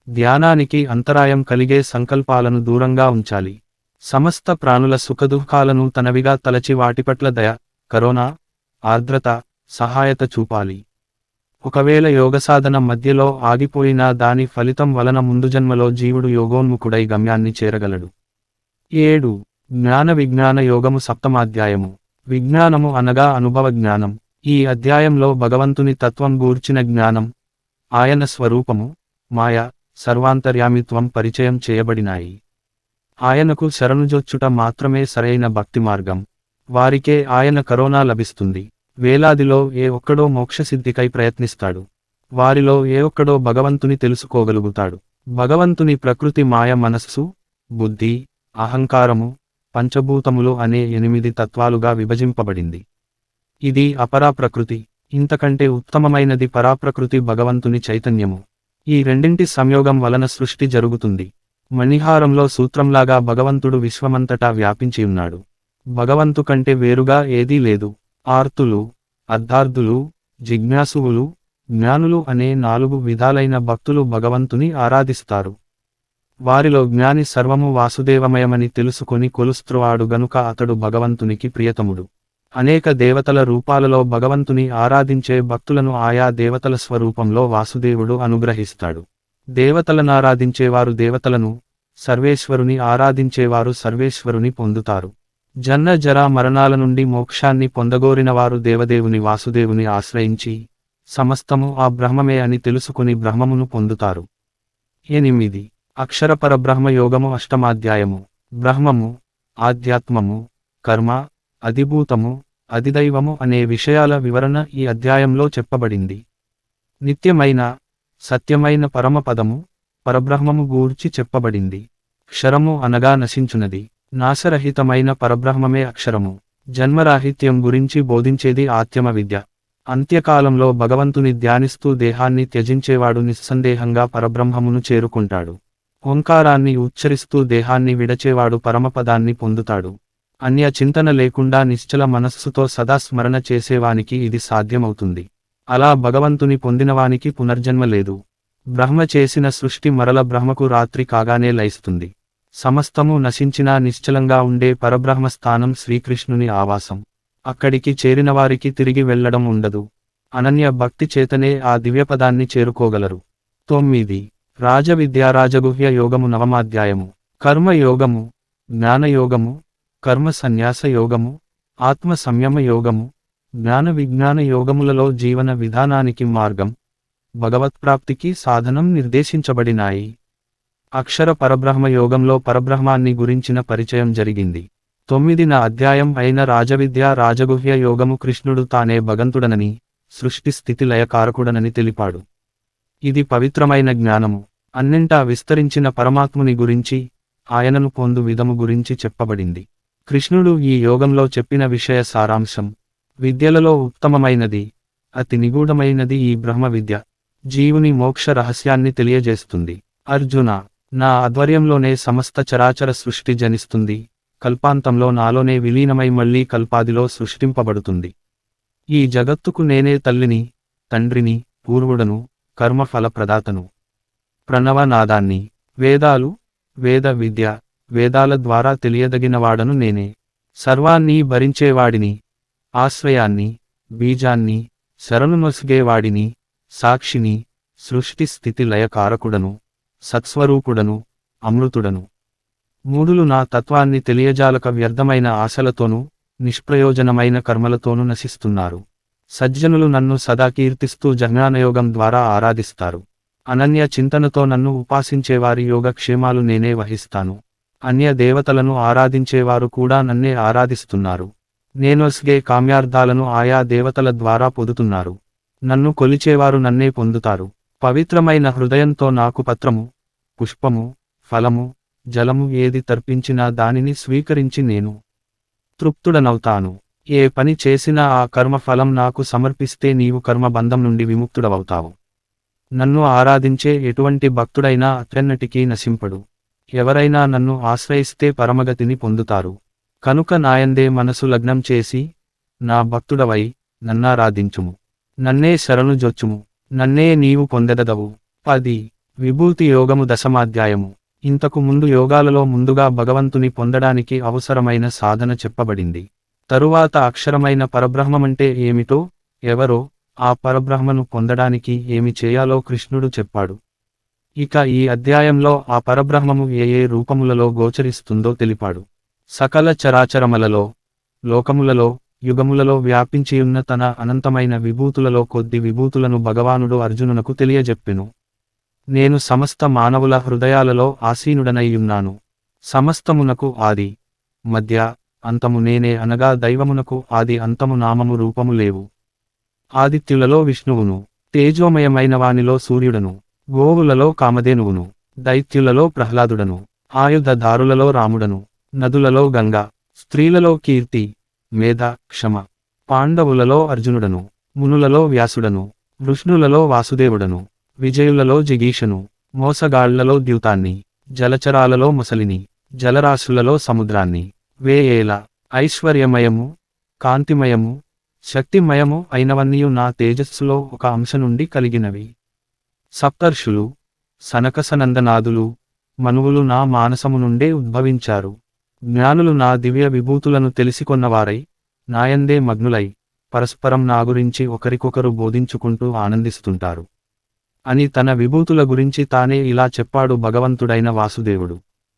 ధ్యానానికి అంతరాయం కలిగే సంకల్పాలను దూరంగా ఉంచాలి. సమస్త ప్రాణుల సుఖదుఃఖాలను తనవిగా తలచి వాటిపట్ల దయ, కరుణ, ఆర్ద్రత, సహాయత చూపాలి. ఒకవేళ యోగసాధన మధ్యలో ఆగిపోయినా దాని ఫలితం వలన ముందు జన్మలో జీవుడు యోగోన్ముఖుడై గమ్యాన్ని చేరగలడు. 7. జ్ఞాన విజ్ఞాన యోగము సప్తమాధ్యాయము. విజ్ఞానము అనగా అనుభవ జ్ఞానం. ఈ అధ్యాయంలో భగవంతుని తత్వం గూర్చిన జ్ఞానం, ఆయన స్వరూపము, మాయ, సర్వాంతర్యామిత్వం పరిచయం చేయబడినాయి. ఆయనకు శరణుజొచ్చుట మాత్రమే సరైన భక్తి మార్గం. వారికే ఆయన కరుణ లభిస్తుంది. వేలాదిలో ఏ ఒక్కడో మోక్షసిద్ధికై ప్రయత్నిస్తాడు. వారిలో ఏ ఒక్కడో భగవంతుని తెలుసుకోగలుగుతాడు. భగవంతుని ప్రకృతి మాయ మనస్సు, బుద్ధి, అహంకారము, పంచభూతములు అనే 8 తత్వాలుగా విభజింపబడింది. ఇది అపరా ప్రకృతి. ఇంతకంటే ఉత్తమమైనది పరాప్రకృతి భగవంతుని చైతన్యము. ఈ రెండింటి సంయోగం వలన సృష్టి జరుగుతుంది. మణిహారంలో సూత్రంలాగా భగవంతుడు విశ్వమంతటా వ్యాపించియున్నాడు. భగవంతు కంటే వేరుగా ఏదీ లేదు. ఆర్తులు, అర్థార్థులు, జిజ్ఞాసువులు, జ్ఞానులు అనే 4 విధాలైన భక్తులు భగవంతుని ఆరాధిస్తారు. వారిలో జ్ఞాని సర్వము వాసుదేవమయమని తెలుసుకొని కొలుస్తువాడు గనుక అతడు భగవంతునికి ప్రియతముడు. అనేక దేవతల రూపాలలో భగవంతుని ఆరాధించే భక్తులను ఆయా దేవతల స్వరూపంలో వాసుదేవుడు అనుగ్రహిస్తాడు. దేవతలనారాధించేవారు దేవతలను, సర్వేశ్వరుని ఆరాధించేవారు సర్వేశ్వరుని పొందుతారు. జన్మ జరా మరణాల నుండి మోక్షాన్ని పొందగోరినవారు దేవదేవుని వాసుదేవుని ఆశ్రయించి, సమస్తము ఆ బ్రహ్మమే అని తెలుసుకుని బ్రహ్మమును పొందుతారు. 8. అక్షర పరబ్రహ్మ యోగము అష్టమాధ్యాయము. బ్రహ్మము, ఆధ్యాత్మము, కర్మ, అధిభూతము, అధిదైవము అనే విషయాల వివరణ ఈ అధ్యాయంలో చెప్పబడింది. నిత్యమైన, సత్యమైన పరమపదము, పరబ్రహ్మము గూర్చి చెప్పబడింది. క్షరము అనగా నశించునది, నాశరహితమైన పరబ్రహ్మమే అక్షరము. జన్మరాహిత్యం గురించి బోధించేది ఆత్మ విద్య. అంత్యకాలంలో భగవంతుని ధ్యానిస్తూ దేహాన్ని త్యజించేవాడు నిస్సందేహంగా పరబ్రహ్మమును చేరుకుంటాడు. ఓంకారాన్ని ఉచ్చరిస్తూ దేహాన్ని విడచేవాడు పరమపదాన్ని పొందుతాడు. అన్య చింతన లేకుండా నిశ్చల మనస్సుతో సదా స్మరణ చేసేవానికి ఇది సాధ్యమవుతుంది. అలా భగవంతుని పొందినవానికి పునర్జన్మ లేదు. బ్రహ్మ చేసిన సృష్టి మరల బ్రహ్మకు రాత్రి కాగానే లయిస్తుంది. సమస్తము నశించినా నిశ్చలంగా ఉండే పరబ్రహ్మ స్థానం శ్రీకృష్ణుని ఆవాసం. అక్కడికి చేరినవారికి తిరిగి వెళ్లడం ఉండదు. అనన్య భక్తి చేతనే ఆ దివ్యపదాన్ని చేరుకోగలరు. 9. రాజవిద్యా రాజగుహ్య యోగము నవమాధ్యాయము. కర్మయోగము, జ్ఞానయోగము, కర్మ సన్యాస యోగము, ఆత్మ సంయమ యోగము, జ్ఞాన విజ్ఞాన యోగములలో జీవన విధానానికి మార్గం, భగవత్ప్రాప్తికి సాధనం నిర్దేశించబడినాయి. అక్షర పరబ్రహ్మ యోగంలో పరబ్రహ్మాన్ని గురించిన పరిచయం జరిగింది. 9వ అధ్యాయం అయిన రాజవిద్యా రాజగుహ్య యోగము కృష్ణుడు తానే భగవంతుడనని, సృష్టి స్థితి లయకారకుడనని తెలిపాడు. ఇది పవిత్రమైన జ్ఞానము. అన్నింటా విస్తరించిన పరమాత్ముని గురించి, ఆయనను పొందు విధము గురించి చెప్పబడింది. కృష్ణుడు ఈ యోగంలో చెప్పిన విషయ సారాంశం. విద్యలలో ఉత్తమమైనది, అతి నిగూఢమైనది ఈ బ్రహ్మ విద్య. జీవుని మోక్ష రహస్యాన్ని తెలియజేస్తుంది. అర్జున, నా ఆధ్వర్యంలోనే సమస్త చరాచర సృష్టి జనిస్తుంది. కల్పాంతంలో నాలోనే విలీనమై మళ్లీ కల్పాదిలో సృష్టింపబడుతుంది. ఈ జగత్తుకు నేనే తల్లిని, తండ్రిని, పూర్వుడను, కర్మఫల ప్రదాతను. ప్రణవనాదాన్ని, వేదాలు, వేద విద్య, వేదాల ద్వారా తెలియదగినవాడను నేనే. సర్వాన్ని భరించేవాడిని, ఆశ్రయాన్ని, బీజాన్ని, శరణునొసగేవాడిని, సాక్షిని, సృష్టి స్థితి లయకారకుడను, సత్స్వరూపుడను, అమృతుడను. మూఢులు నా తత్వాన్ని తెలియజాలక వ్యర్థమైన ఆశలతోనూ, నిష్ప్రయోజనమైన కర్మలతోనూ నశిస్తున్నారు. సజ్జనులు నన్ను సదా కీర్తిస్తూ జ్ఞానయోగం ద్వారా ఆరాధిస్తారు. అనన్య చింతనతో నన్ను ఉపాసించేవారి యోగక్షేమాలు నేనే వహిస్తాను. అన్య దేవతలను ఆరాధించేవారు కూడా నన్నే ఆరాధిస్తున్నారు. నేనొసగే కామ్యార్థాలను ఆయా దేవతల ద్వారా పొందుతున్నారు. నన్ను కొలిచేవారు నన్నే పొందుతారు. పవిత్రమైన హృదయంతో నాకు పత్రము, పుష్పము, ఫలము, జలము ఏది తర్పించినా దానిని స్వీకరించి నేను తృప్తుడనవుతాను. ఏ పని చేసినా ఆ కర్మఫలం నాకు సమర్పిస్తే నీవు కర్మబంధం నుండి విముక్తుడవవుతావు. నన్ను ఆరాధించే ఎటువంటి భక్తుడైనా అత్రెన్నటికీ నశింపడు. ఎవరైనా నన్ను ఆశ్రయిస్తే పరమగతిని పొందుతారు. కనుక నాయందే మనసు లగ్నం చేసి, నా భక్తుడవై, నన్నారాధించుము. నన్నే శరణు జొచ్చుము, నన్నే నీవు పొందెదవు. 10. విభూతి యోగము దశమాధ్యాయము. ఇంతకు ముందు యోగాలలో ముందుగా భగవంతుని పొందడానికి అవసరమైన సాధన చెప్పబడింది. తరువాత అక్షరమైన పరబ్రహ్మమంటే ఏమిటో, ఎవరో, ఆ పరబ్రహ్మను పొందడానికి ఏమి చేయాలో కృష్ణుడు చెప్పాడు. ఇక ఈ అధ్యాయంలో ఆ పరబ్రహ్మము ఏ ఏ రూపములలో గోచరిస్తుందో తెలిపాడు. సకల చరాచరములలో, లోకములలో, యుగములలో వ్యాపించియున్న తన అనంతమైన విభూతులలో కొద్ది విభూతులను భగవానుడు అర్జునునకు తెలియజెప్పెను. నేను సమస్త మానవుల హృదయాలలో ఆసీనుడనైయున్నాను. సమస్తమునకు ఆది, మధ్య, అంతము నేనే అనగా దైవమునకు ఆది అంతము నామము రూపము లేవు. ఆదిత్యులలో విష్ణువును, తేజోమయమైన వానిలో సూర్యుడను, గోవులలో కామధేనువును, దైత్యులలో ప్రహ్లాదుడను, ఆయుధదారులలో రాముడను, నదులలో గంగా, స్త్రీలలో కీర్తి, మేధ, క్షమ, పాండవులలో అర్జునుడను, మునులలో వ్యాసుడను, వృష్ణులలో వాసుదేవుడను, విజయులలో జిగీషను, మోసగాళ్లలో ద్యూతాన్ని, జలచరాలలో మొసలిని, జలరాశులలో సముద్రాన్ని, వేయేల ఐశ్వర్యమయము, కాంతిమయము, శక్తిమయము అయినవన్నీయు నా తేజస్సులో ఒక అంశ నుండి కలిగినవి. సప్తర్షులు, సనకసనందనాదులు, మనువులు నా మానసము నుండే ఉద్భవించారు. జ్ఞానులు నా దివ్య విభూతులను తెలిసికొన్నవారై, నాయందే మగ్నులై, పరస్పరం నా గురించి ఒకరికొకరు బోధించుకుంటూ ఆనందిస్తుంటారు అని తన విభూతుల గురించి తానే ఇలా చెప్పాడు భగవంతుడైన వాసుదేవుడు.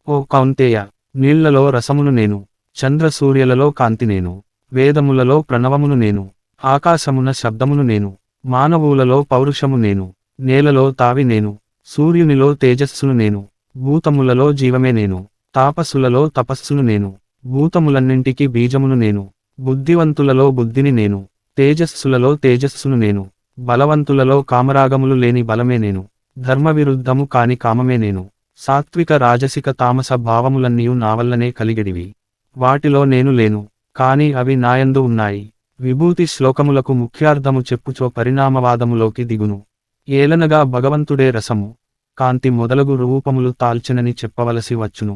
ఓ కౌంతేయ, నీళ్లలో రసమును నేను, చంద్రసూర్యులలో కాంతి నేను, వేదములలో ప్రణవమును నేను, ఆకాశమున శబ్దమును నేను, మానవులలో పౌరుషము నేను, నేలలో తావి నేను, సూర్యునిలో తేజస్సును నేను, భూతములలో జీవమే నేను, తాపసులలో తపస్సును నేను, భూతములన్నింటికి బీజమును నేను, బుద్ధివంతులలో బుద్ధిని నేను, తేజస్సులలో తేజస్సును నేను, బలవంతులలో కామరాగములు లేని బలమే నేను, ధర్మవిరుద్ధము కాని కామమే నేను, సాత్విక రాజసిక తామస భావములన్నీయు నావల్లనే కలిగెడివి. వాటిలో నేను లేను, కాని అవి నాయందు ఉన్నాయి. విభూతి శ్లోకములకు ముఖ్యార్థము చెప్పుచో పరిణామవాదములోకి దిగును. ఏలనగా భగవంతుడే రసము, కాంతి మొదలగు రూపములు తాల్చెనని చెప్పవలసి వచ్చును.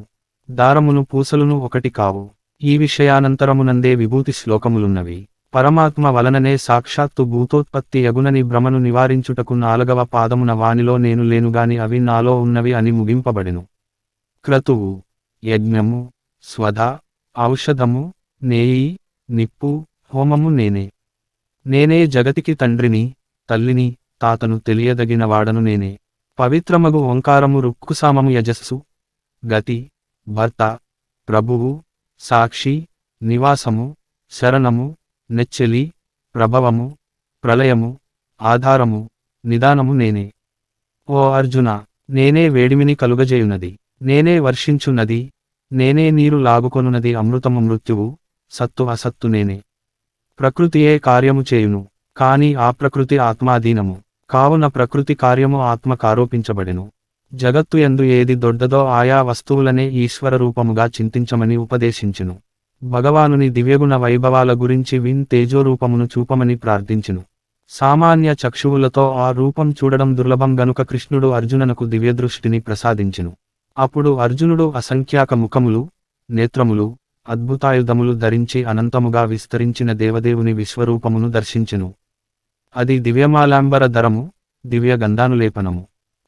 దారమును పూసలును ఒకటి కావు. ఈ విషయానంతరమునందే విభూతి శ్లోకములున్నవి. పరమాత్మ వలననే సాక్షాత్తు భూతోత్పత్తి యగునని భ్రమను నివారించుటకు 4వ పాదమున వానిలో నేను లేనుగాని అవి నాలో ఉన్నవి అని ముగింపబడెను. క్రతువు, యజ్ఞము, స్వధ, ఔషధము, నేయి, నిప్పు, హోమము నేనే. నేనే జగతికి తండ్రిని, తల్లిని, తాతను తెలియదగిన వాడను నేనే. పవిత్రమగు ఓంకారము రుక్కుసామము యజస్సు, గతి, భర్త, ప్రభువు, సాక్షి, నివాసము, శరణము, నెచ్చెలి, ప్రభవము, ప్రళయము, ఆధారము, నిదానము నేనే. ఓ అర్జున, నేనే వేడిమిని కలుగజేయునది, నేనే వర్షించున్నది, నేనే నీరు లాగుకొనున్నది, అమృతము మృత్యువు, సత్తు అసత్తు నేనే. ప్రకృతియే కార్యము చేయును, కాని ఆ ప్రకృతి ఆత్మాధీనము, కావున ప్రకృతి కార్యము ఆత్మకారోపించబడెను. జగత్తు యందు ఏది దొడ్డదో ఆయా వస్తువులనే ఈశ్వర రూపముగా చింతించమని ఉపదేశించెను. భగవానుని దివ్యగుణ వైభవాల గురించి తేజోరూపమును చూపమని ప్రార్థించెను. సామాన్య చక్షువులతో ఆ రూపం చూడడం దుర్లభం గనుక కృష్ణుడు అర్జుననకు దివ్యదృష్టిని ప్రసాదించెను. అప్పుడు అర్జునుడు అసంఖ్యాక ముఖములు, నేత్రములు, అద్భుతాయుధములు ధరించి అనంతముగా విస్తరించిన దేవదేవుని విశ్వరూపమును దర్శించెను. అది దివ్యమాలాంబర ధరము, దివ్య గంధానులేపనము.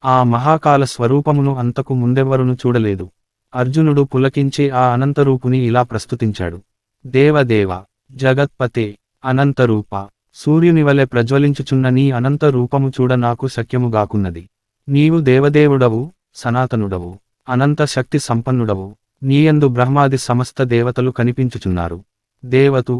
ఆ మహాకాల స్వరూపమును అంతకు ముందెవ్వరును చూడలేదు. అర్జునుడు పులకించి ఆ అనంతరూపుని ఇలా ప్రస్తుతించాడు. దేవదేవ, జగత్పతే, అనంతరూప, సూర్యునివలె ప్రజ్వలించుచున్న నీ అనంత రూపము చూడ నాకు శక్యముగాకున్నది. నీవు దేవదేవుడవు, సనాతనుడవు, అనంత శక్తి సంపన్నుడవు. నీయందు బ్రహ్మాది సమస్త దేవతలు కనిపించుచున్నారు. దేవతు,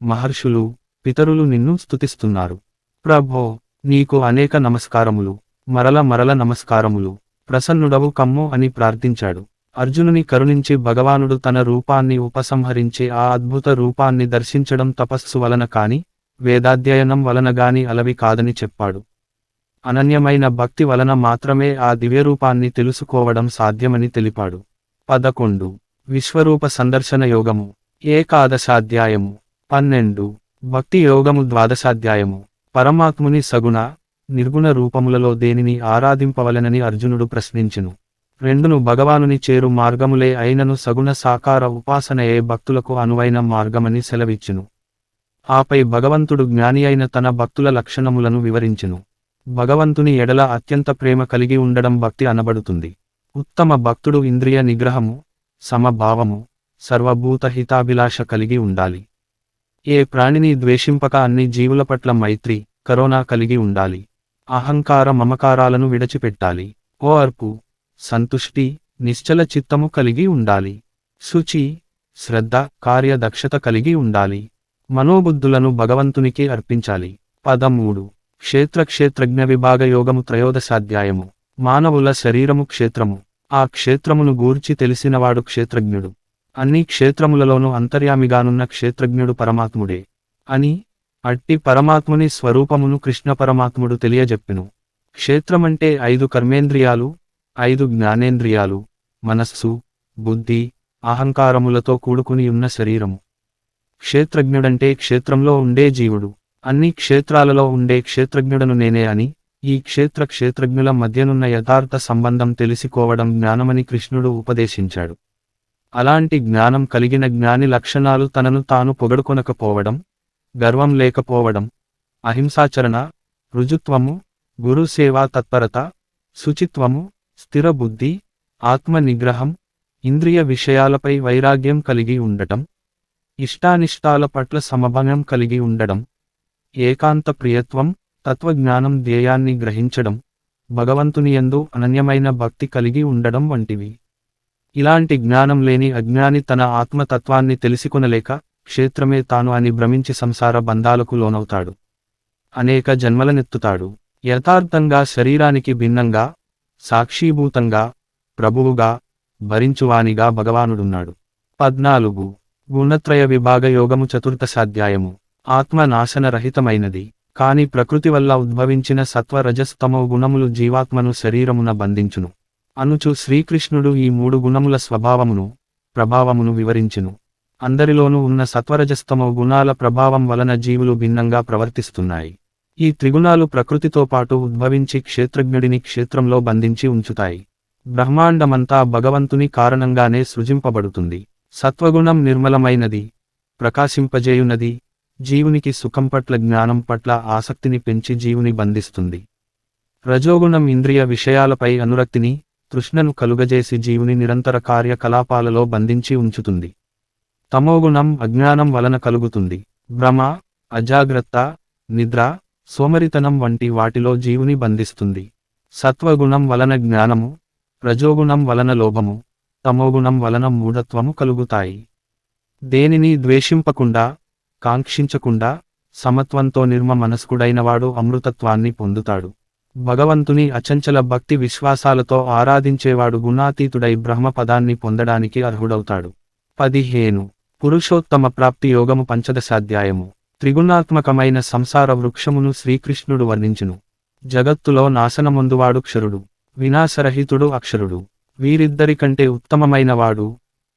మహర్షులు, పితరులు నిన్ను స్తుతిస్తున్నారు. ప్రభో, నీకు అనేక నమస్కారములు, మరల నమస్కారములు. ప్రసన్నుడవు కమ్ము అని ప్రార్థించాడు. అర్జునుని కరుణించి భగవానుడు తన రూపాన్ని ఉపసంహరించి ఆ అద్భుత రూపాన్ని దర్శించడం తపస్సు వలన కాని, వేదాధ్యయనం వలన గాని అలవి కాదని చెప్పాడు. అనన్యమైన భక్తి వలన మాత్రమే ఆ దివ్యరూపాన్ని తెలుసుకోవడం సాధ్యమని తెలిపాడు. 11. విశ్వరూప సందర్శన యోగము. ఏకాదశాధ్యాయము. 12. భక్తి యోగము. 12వ పరమాత్ముని సగుణ, నిర్గుణ రూపములలో దేనిని ఆరాధింపవలెనని అర్జునుడు ప్రశ్నించెను. రెండును భగవానుని చేరు మార్గములే అయినను సగుణ సాకార ఉపాసనయే భక్తులకు అనువైన మార్గమని సెలవిచ్చును. ఆపై భగవంతుడు జ్ఞాని అయిన తన భక్తుల లక్షణములను వివరించెను. భగవంతుని ఎడల అత్యంత ప్రేమ కలిగి ఉండడం భక్తి అనబడుతుంది. ఉత్తమ భక్తుడు ఇంద్రియ నిగ్రహము, సమభావము, సర్వభూత హితాభిలాష కలిగి ఉండాలి. ఏ ప్రాణిని ద్వేషింపక అన్ని జీవుల పట్ల మైత్రి, కరుణ కలిగి ఉండాలి. అహంకార మమకారాలను విడిచిపెట్టాలి. ఓర్పు, సంతుష్టి, నిశ్చల చిత్తము కలిగి ఉండాలి. శుచి, శ్రద్ధ, కార్యదక్షత కలిగి ఉండాలి. మనోబుద్ధులను భగవంతునికి అర్పించాలి. 13. క్షేత్రజ్ఞ విభాగ యోగము త్రయోదశాధ్యాయము. మానవుల శరీరము క్షేత్రము. ఆ క్షేత్రమును గూర్చి తెలిసినవాడు క్షేత్రజ్ఞుడు. అన్ని క్షేత్రములలోనూ అంతర్యామిగానున్న క్షేత్రజ్ఞుడు పరమాత్ముడే అని అట్టి పరమాత్ముని స్వరూపమును కృష్ణ పరమాత్ముడు తెలియజెప్పెను. క్షేత్రమంటే 5 కర్మేంద్రియాలు, 5 జ్ఞానేంద్రియాలు, మనస్సు, బుద్ధి, అహంకారములతో కూడుకుని ఉన్న శరీరము. క్షేత్రజ్ఞుడంటే క్షేత్రంలో ఉండే జీవుడు. అన్ని క్షేత్రాలలో ఉండే క్షేత్రజ్ఞుడను నేనే అని, ఈ క్షేత్రజ్ఞుల మధ్యనున్న యథార్థ సంబంధం తెలిసికోవడం జ్ఞానమని కృష్ణుడు ఉపదేశించాడు. అలాంటి జ్ఞానం కలిగిన జ్ఞాని లక్షణాలు తనను తాను పొగడుకొనకపోవడం, గర్వం లేకపోవడం, అహింసాచరణ, రుజుత్వము, గురుసేవా తత్పరత, శుచిత్వము, స్థిర బుద్ధి, ఆత్మ నిగ్రహం, ఇంద్రియ విషయాలపై వైరాగ్యం కలిగి ఉండటం, ఇష్టానిష్టాల పట్ల సమభావం కలిగి ఉండడం, ఏకాంత ప్రియత్వం, తత్వజ్ఞానం ధ్యేయాన్ని గ్రహించడం, భగవంతునియందు అనన్యమైన భక్తి కలిగి ఉండడం వంటివి. ఇలాంటి జ్ఞానం లేని అజ్ఞాని తన ఆత్మతత్వాన్ని తెలిసికొనలేక క్షేత్రమే తాను అని భ్రమించి సంసార బంధాలకు లోనవుతాడు. అనేక జన్మలనెత్తుతాడు. యథార్థంగా శరీరానికి భిన్నంగా, సాక్షీభూతంగా, ప్రభువుగా, భరించువానిగా భగవానుడున్నాడు. 14. గుణత్రయ విభాగ యోగము చతుర్థశాధ్యాయము. ఆత్మ నాశనరహితమైనది, కాని ప్రకృతి వల్ల ఉద్భవించిన సత్వ రజస్తమో గుణములు జీవాత్మను శరీరమున బంధించును అనుచు శ్రీకృష్ణుడు ఈ 3 గుణముల స్వభావమును, ప్రభావమును వివరించెను. అందరిలోనూ ఉన్న సత్వరజస్తమో గుణాల ప్రభావం వలన జీవులు భిన్నంగా ప్రవర్తిస్తున్నాయి. ఈ త్రిగుణాలు ప్రకృతితో పాటు ఉద్భవించి క్షేత్రజ్ఞుడిని క్షేత్రంలో బంధించి ఉంచుతాయి. బ్రహ్మాండమంతా భగవంతుని కారణంగానే సృజింపబడుతుంది. సత్వగుణం నిర్మలమైనది, ప్రకాశింపజేయునది, జీవునికి సుఖం పట్ల జ్ఞానం పట్ల ఆసక్తిని పెంచి జీవుని బంధిస్తుంది. రజోగుణం ఇంద్రియ విషయాలపై అనురక్తిని, తృష్ణను కలుగజేసి జీవుని నిరంతర కార్యకలాపాలలో బంధించి ఉంచుతుంది. తమోగుణం అజ్ఞానం వలన కలుగుతుంది. భ్రమ, అజాగ్రత్త, నిద్ర, సోమరితనం వంటి వాటిలో జీవుని బంధిస్తుంది. సత్వగుణం వలన జ్ఞానము, రజోగుణం వలన లోభము, తమోగుణం వలన మూఢత్వము కలుగుతాయి. దేనిని ద్వేషింపకుండా, కాంక్షించకుండా, సమత్వంతో నిర్మ మనస్కుడైనవాడు అమృతత్వాన్ని పొందుతాడు. భగవంతుని అచంచల భక్తి విశ్వాసాలతో ఆరాధించేవాడు గుణాతీతుడై బ్రహ్మపదాన్ని పొందడానికి అర్హుడవుతాడు. 15. పురుషోత్తమ ప్రాప్తి యోగము పంచదశాధ్యాయము. త్రిగుణాత్మకమైన సంసార వృక్షమును శ్రీకృష్ణుడు వర్ణించును. జగత్తులో నాశనమొందువాడు క్షరుడు, వినాశరహితుడు అక్షరుడు. వీరిద్దరికంటే ఉత్తమమైనవాడు,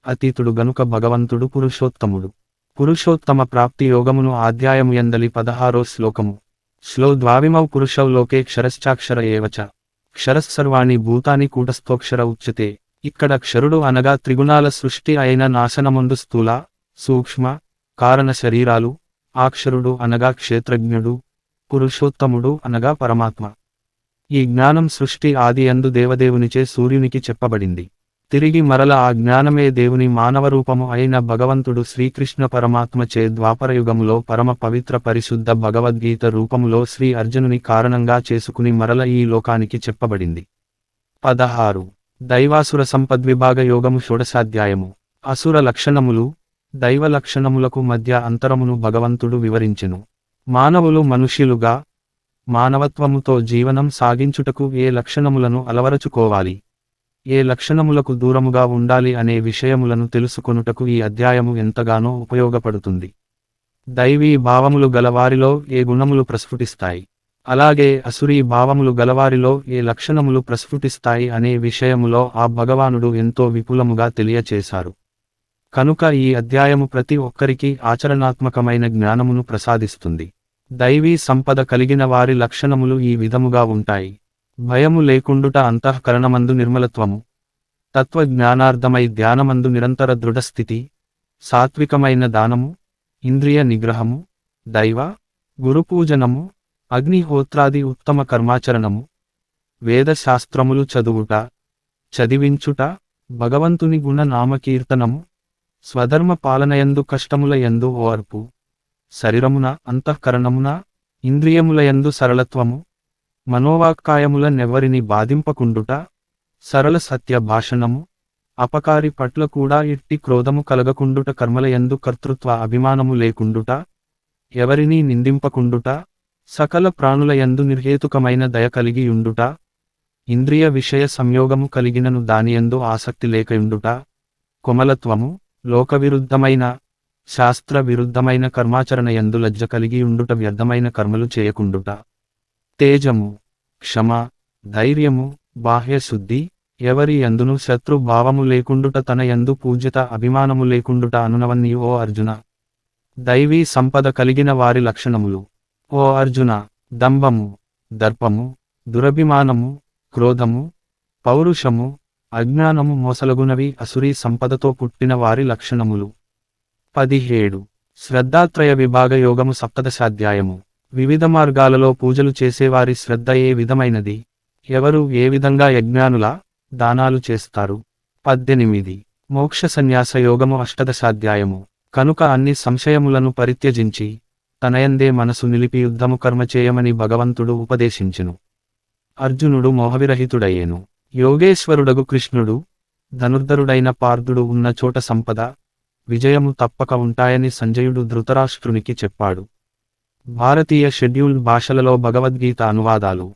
అతీతుడు గనుక భగవంతుడు పురుషోత్తముడు. పురుషోత్తమ ప్రాప్తి యోగమును అధ్యాయము యందలి 16వ శ్లోకము. శ్లోద్వావిమౌ పురుషౌ లోకే క్షరశ్చాక్షర ఏవచ క్షరస్సర్వాణి భూతాని కూటస్థోక్షర ఉచ్యతే. ఇక్కడ క్షరుడు అనగా త్రిగుణాల సృష్టి అయిన నాశనముందు స్థూల, సూక్ష్మ, కారణ శరీరాలు, అక్షరుడు అనగా క్షేత్రజ్ఞుడు, పురుషోత్తముడు అనగా పరమాత్మ. ఈ జ్ఞానం సృష్టి ఆదియందు దేవదేవునిచే సూర్యునికి చెప్పబడింది. తిరిగి మరల ఆ జ్ఞానమే దేవుని మానవరూపము అయిన భగవంతుడు శ్రీకృష్ణ పరమాత్మచే ద్వాపరయుగములో పరమ పవిత్ర పరిశుద్ధ భగవద్గీత రూపములో శ్రీ అర్జునుని కారణంగా చేసుకుని మరల ఈ లోకానికి చెప్పబడింది. 16. దైవాసుర సంపద్విభాగ యోగము షోడశాధ్యాయము. అసుర లక్షణములు, దైవ లక్షణములకు మధ్య అంతరమును భగవంతుడు వివరించెను. మానవులు మనుష్యులుగా, మానవత్వముతో జీవనం సాగించుటకు ఏ లక్షణములను అలవరచుకోవాలి, ఏ లక్షణములకు దూరముగా ఉండాలి అనే విషయములను తెలుసుకొనుటకు ఈ అధ్యాయము ఎంతగానో ఉపయోగపడుతుంది. దైవీ భావములు గలవారిలో ఏ గుణములు ప్రస్ఫుటిస్తాయి, అలాగే అసురీ భావములు గలవారిలో ఏ లక్షణములు ప్రస్ఫుటిస్తాయి అనే విషయములో ఆ భగవానుడు ఎంతో విపులముగా తెలియచేశారు. కనుక ఈ అధ్యాయము ప్రతి ఒక్కరికి ఆచరణాత్మకమైన జ్ఞానమును ప్రసాదిస్తుంది. దైవీ సంపద కలిగిన వారి లక్షణములు ఈ విధముగా ఉంటాయి. భయము లేకుండుట అంతఃకరణమందు నిర్మలత్వము, తత్వజ్ఞానార్థమై ధ్యానమందు నిరంతర దృఢస్థితి, సాత్వికమైన దానము, ఇంద్రియ నిగ్రహము, దైవ గురుపూజనము, అగ్నిహోత్రాది ఉత్తమ కర్మాచరణము, వేదశాస్త్రములు చదువుట, చదివించుట, భగవంతుని గుణ నామకీర్తనము, స్వధర్మ పాలనయందు కష్టముల యందు ఓర్పు, శరీరమున అంతఃకరణమున ఇంద్రియములయందు సరళత్వము, మనోవాక్కాయముల నెవ్వరిని బాధింపకుండుట, సరళ సత్య భాషణము, అపకారి పట్ల కూడా ఇట్టి క్రోధము కలగకుండుట, కర్మలయందు కర్తృత్వ అభిమానము లేకుండుట, ఎవరినీ నిందింపకుండుట, సకల ప్రాణులయందు నిర్హేతుకమైన దయ కలిగియుండుట, ఇంద్రియ విషయ సంయోగము కలిగినను దానియందు ఆసక్తి లేకయుండుట, కొమలత్వము, లోకవిరుద్ధమైన శాస్త్ర విరుద్ధమైన కర్మాచరణయందు లజ్జ కలిగియుండుట, వ్యర్థమైన కర్మలు చేయకుండుట, తేజము, క్షమ, ధైర్యము, బాహ్యశుద్ధి, ఎవరి యందును శత్రు భావము లేకుండుట, తన యందు పూజ్యత అభిమానము లేకుండుట అనునవన్నీ ఓ అర్జున దైవీ సంపద కలిగిన వారి లక్షణములు. ఓ అర్జున, దంభము, దర్పము, దురభిమానము, క్రోధము, పౌరుషము, అజ్ఞానము మొసలగునవి అసురీ సంపదతో పుట్టిన వారి లక్షణములు. 17 శ్రద్ధాత్రయ విభాగ యోగము సప్తదశాధ్యాయము. వివిధ మార్గాలలో పూజలు చేసేవారి శ్రద్ధ ఏ విధమైనది, ఎవరు ఏ విధంగా యజ్ఞానుల దానాలు చేస్తారు. 18 మోక్ష సన్యాస యోగము అష్టదశాధ్యాయము. కనుక అన్ని సంశయములను పరిత్యజించి తనయందే మనసు నిలిపి యుద్ధము కర్మ చేయమని భగవంతుడు ఉపదేశించెను. అర్జునుడు మోహవిరహితుడయ్యెను. యోగేశ్వరుడగు కృష్ణుడు, ధనుర్ధరుడైన పార్థుడు ఉన్న చోట సంపద, విజయము తప్పక ఉంటాయని సంజయుడు ధృతరాష్ట్రునికి చెప్పాడు. భారతీయ షెడ్యూల్డ్ భాషలలో భగవద్గీత అనువాదాలు: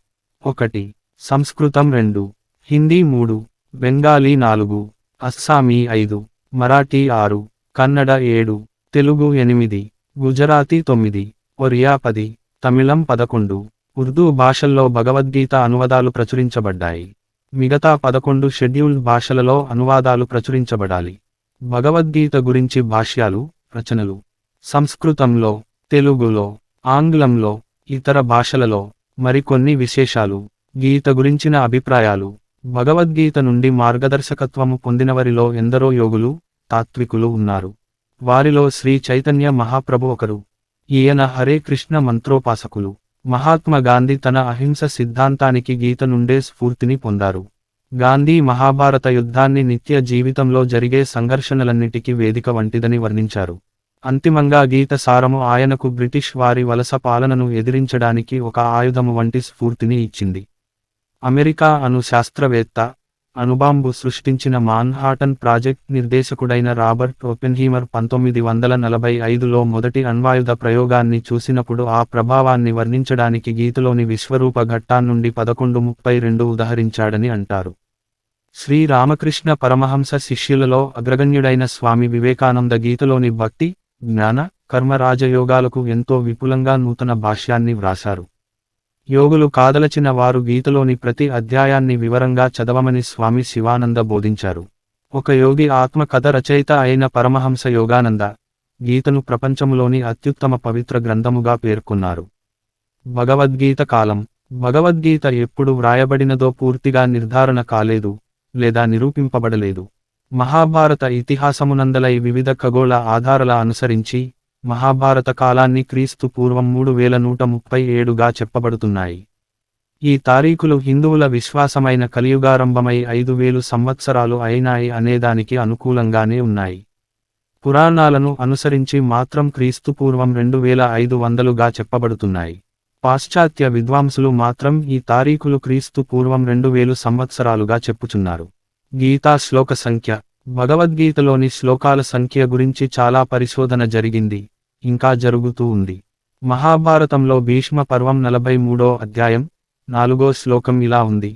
1 సంస్కృతం 2, హిందీ 3, బెంగాలీ 4, అస్సామీ 5, మరాఠీ 6, కన్నడ 7, తెలుగు 8, గుజరాతీ 9, ఒరియా 10, తమిళం 11, ఉర్దూ భాషల్లో భగవద్గీత అనువాదాలు ప్రచురించబడ్డాయి. మిగతా 11 షెడ్యూల్డ్ భాషలలో అనువాదాలు ప్రచురించబడాలి. భగవద్గీత గురించి భాష్యాలు, రచనలు సంస్కృతంలో, తెలుగులో, ఆంగ్లంలో, ఇతర భాషలలో. మరికొన్ని విశేషాలు. గీత గురించిన అభిప్రాయాలు. భగవద్గీత నుండి మార్గదర్శకత్వము పొందినవరిలో ఎందరో యోగులు, తాత్వికులు ఉన్నారు. వారిలో శ్రీ చైతన్య మహాప్రభు ఒకరు. ఈయన హరే కృష్ణ మంత్రోపాసకులు. మహాత్మా గాంధీ తన అహింస సిద్ధాంతానికి గీత నుండే స్ఫూర్తిని పొందారు. గాంధీ మహాభారత యుద్ధాన్ని నిత్య జీవితంలో జరిగే సంఘర్షణలన్నిటికీ వేదిక వంటిదని వర్ణించారు. అంతిమంగా గీత సారము ఆయనకు బ్రిటిష్ వారి వలస పాలనను ఎదిరించడానికి ఒక ఆయుధము వంటి స్ఫూర్తిని ఇచ్చింది. అమెరికా అణు శాస్త్రవేత్త, అణుబాంబు సృష్టించిన మాన్హాటన్ ప్రాజెక్ట్ నిర్దేశకుడైన రాబర్ట్ ఓపెన్హీమర్ 1945లో మొదటి అణ్వాయుధ ప్రయోగాన్ని చూసినప్పుడు ఆ ప్రభావాన్ని వర్ణించడానికి గీతలోని విశ్వరూప ఘట్టాన్నుండి 11:32 ఉదహరించాడని అంటారు. శ్రీ రామకృష్ణ పరమహంస శిష్యులలో అగ్రగణ్యుడైన స్వామి వివేకానంద గీతలోని భక్తి, జ్ఞాన, కర్మ రాజయోగాలకు ఎంతో విపులంగా నూతన భాష్యాన్ని వ్రాశారు. యోగులు కాదలచిన వారు గీతలోని ప్రతి అధ్యాయాన్ని వివరంగా చదవమని స్వామి శివానంద బోధించారు. ఒక యోగి ఆత్మ కథ రచయిత అయిన పరమహంస యోగానంద గీతను ప్రపంచములోని అత్యుత్తమ పవిత్ర గ్రంథముగా పేర్కొన్నారు. భగవద్గీత కాలం. భగవద్గీత ఎప్పుడు వ్రాయబడినదో పూర్తిగా నిర్ధారణ కాలేదు లేదా నిరూపింపబడలేదు. మహాభారత ఇతిహాసమునందలై వివిధ ఖగోళ ఆధారాల అనుసరించి మహాభారత కాలాన్ని క్రీస్తు పూర్వం 3137గా చెప్పబడుతున్నాయి. ఈ తారీఖులు హిందువుల విశ్వాసమైన కలియుగారంభమై 5000 సంవత్సరాలు అయినాయి అనేదానికి అనుకూలంగానే ఉన్నాయి. పురాణాలను అనుసరించి మాత్రం క్రీస్తు పూర్వం 2500గా చెప్పబడుతున్నాయి. పాశ్చాత్య విద్వాంసులు మాత్రం ఈ తారీఖులు క్రీస్తు పూర్వం 2000 సంవత్సరాలుగా చెప్పుచున్నారు. గీతా శ్లోక సంఖ్య. భగవద్గీతలోని శ్లోకాల సంఖ్య గురించి చాలా పరిశోధన జరిగింది, ఇంకా జరుగుతూ ఉంది. మహాభారతంలో భీష్మ పర్వం 43వ అధ్యాయం 4వ శ్లోకం ఇలా ఉంది: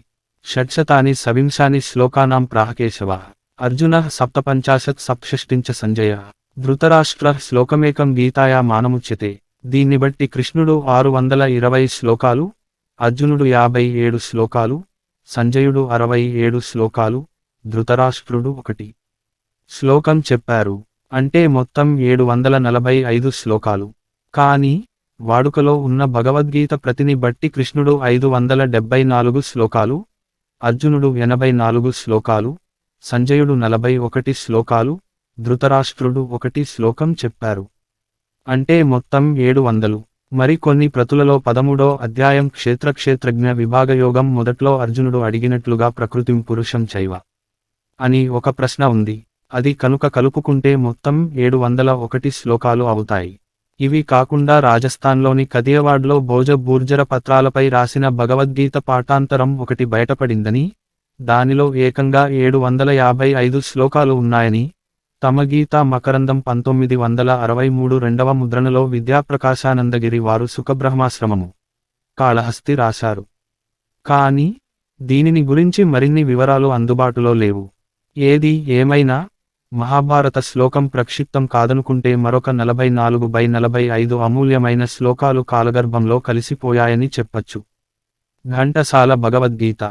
షట్శతాని సవింశాని శ్లోకానాం ప్రాహకేశవ అర్జునః సప్తపంచాశత్ సప్తషష్టించ సంజయః ధృతరాష్ట్రః శ్లోకమేకం గీతాయా మానముచ్యతే. దీన్ని బట్టి కృష్ణుడు 620 శ్లోకాలు, అర్జునుడు 57 శ్లోకాలు, సంజయుడు 67 శ్లోకాలు, ధృతరాష్ట్రుడు 1 శ్లోకం చెప్పారు. అంటే మొత్తం 745 శ్లోకాలు. కానీ వాడుకలో ఉన్న భగవద్గీత ప్రతిని బట్టి కృష్ణుడు 574 శ్లోకాలు, అర్జునుడు 84 శ్లోకాలు, సంజయుడు 41 శ్లోకాలు, ధృతరాష్ట్రుడు 1 శ్లోకం చెప్పారు. అంటే మొత్తం 700. మరి కొన్ని ప్రతులలో 13వ అధ్యాయం క్షేత్రజ్ఞ విభాగయోగం మొదట్లో అర్జునుడు అడిగినట్లుగా ప్రకృతిం పురుషం చైవ అని ఒక ప్రశ్న ఉంది. అది కనుక కలుపుకుంటే మొత్తం 701 శ్లోకాలు అవుతాయి. ఇవి కాకుండా రాజస్థాన్లోని కదియవాడ్లో భోజ-బూర్జర పత్రాలపై రాసిన భగవద్గీత పాఠాంతరం ఒకటి బయటపడిందని, దానిలో ఏకంగా 755 శ్లోకాలు ఉన్నాయని తమ గీతా మకరందం 1963 రెండవ ముద్రణలో విద్యాప్రకాశానందగిరి వారు సుఖబ్రహ్మాశ్రమము, కాళహస్తి రాశారు. కానీ దీనిని గురించి మరిన్ని వివరాలు అందుబాటులో లేవు. ఏది ఏమైనా మహాభారత శ్లోకం ప్రక్షిప్తం కాదనుకుంటే మరొక 44/45 అమూల్యమైన శ్లోకాలు కాలగర్భంలో కలిసిపోయాయని చెప్పచ్చు. ఘంటసాల భగవద్గీత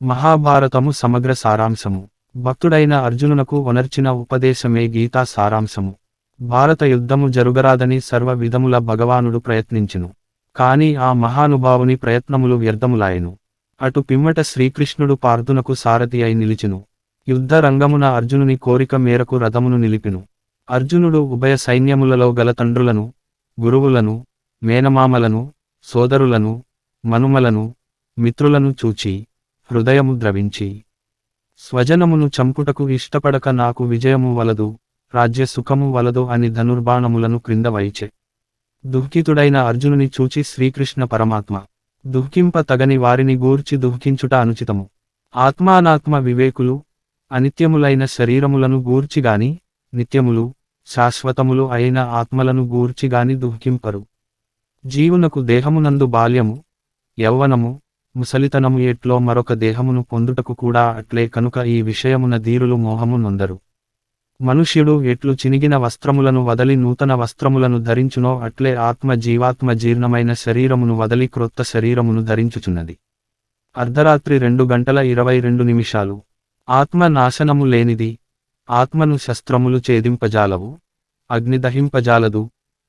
మహాభారతము సమగ్ర సారాంశము. భక్తుడైన అర్జునునకు ఒనర్చిన ఉపదేశమే గీతా సారాంశము. భారత యుద్ధము జరుగరాదని సర్వ విధముల భగవానుడు ప్రయత్నించెను. కాని ఆ మహానుభావుని ప్రయత్నములు వ్యర్థములాయెను. అటు పిమ్మట శ్రీకృష్ణుడు పార్థునకు సారథి అయి నిలిచెను. యుద్ధ రంగమున అర్జునుని కోరిక మేరకు రథమును నిలిపెను. అర్జునుడు ఉభయ సైన్యములలో గల తండ్రులను, గురువులను, మేనమామలను, సోదరులను, మనుమలను, మిత్రులను చూచి హృదయము ద్రవించి, స్వజనమును చంపుటకు ఇష్టపడక నాకు విజయము వలదు, రాజ్య సుఖము వలదు అని ధనుర్బాణములను క్రింద వైచె. దుఃఖితుడైన అర్జునుని చూచి శ్రీకృష్ణ పరమాత్మ, దుఃఖింప తగని వారిని గూర్చి దుఃఖించుట అనుచితము. ఆత్మానాత్మ వివేకులు అనిత్యములైన శరీరములను గూర్చిగాని, నిత్యములు శాశ్వతములు అయిన ఆత్మలను గూర్చిగాని దుఃఖింపరు. జీవునకు దేహమునందు బాల్యము, యౌవనము, ముసలితనము ఎట్లో మరొక దేహమును పొందుటకు కూడా అట్లే కనుక ఈ విషయమున ధీరులు మోహము నొందరు. మనుష్యుడు ఎట్లు చినిగిన వస్త్రములను వదలి నూతన వస్త్రములను ధరించునో అట్లే ఆత్మ జీవాత్మ జీర్ణమైన శరీరమును వదలి క్రొత్త శరీరమును ధరించుచున్నది. అర్ధరాత్రి 2:22. ఆత్మ నాశనము లేనిది. ఆత్మను శస్త్రములు ఛేదింపజాలవు, అగ్ని దహింపజాలదు,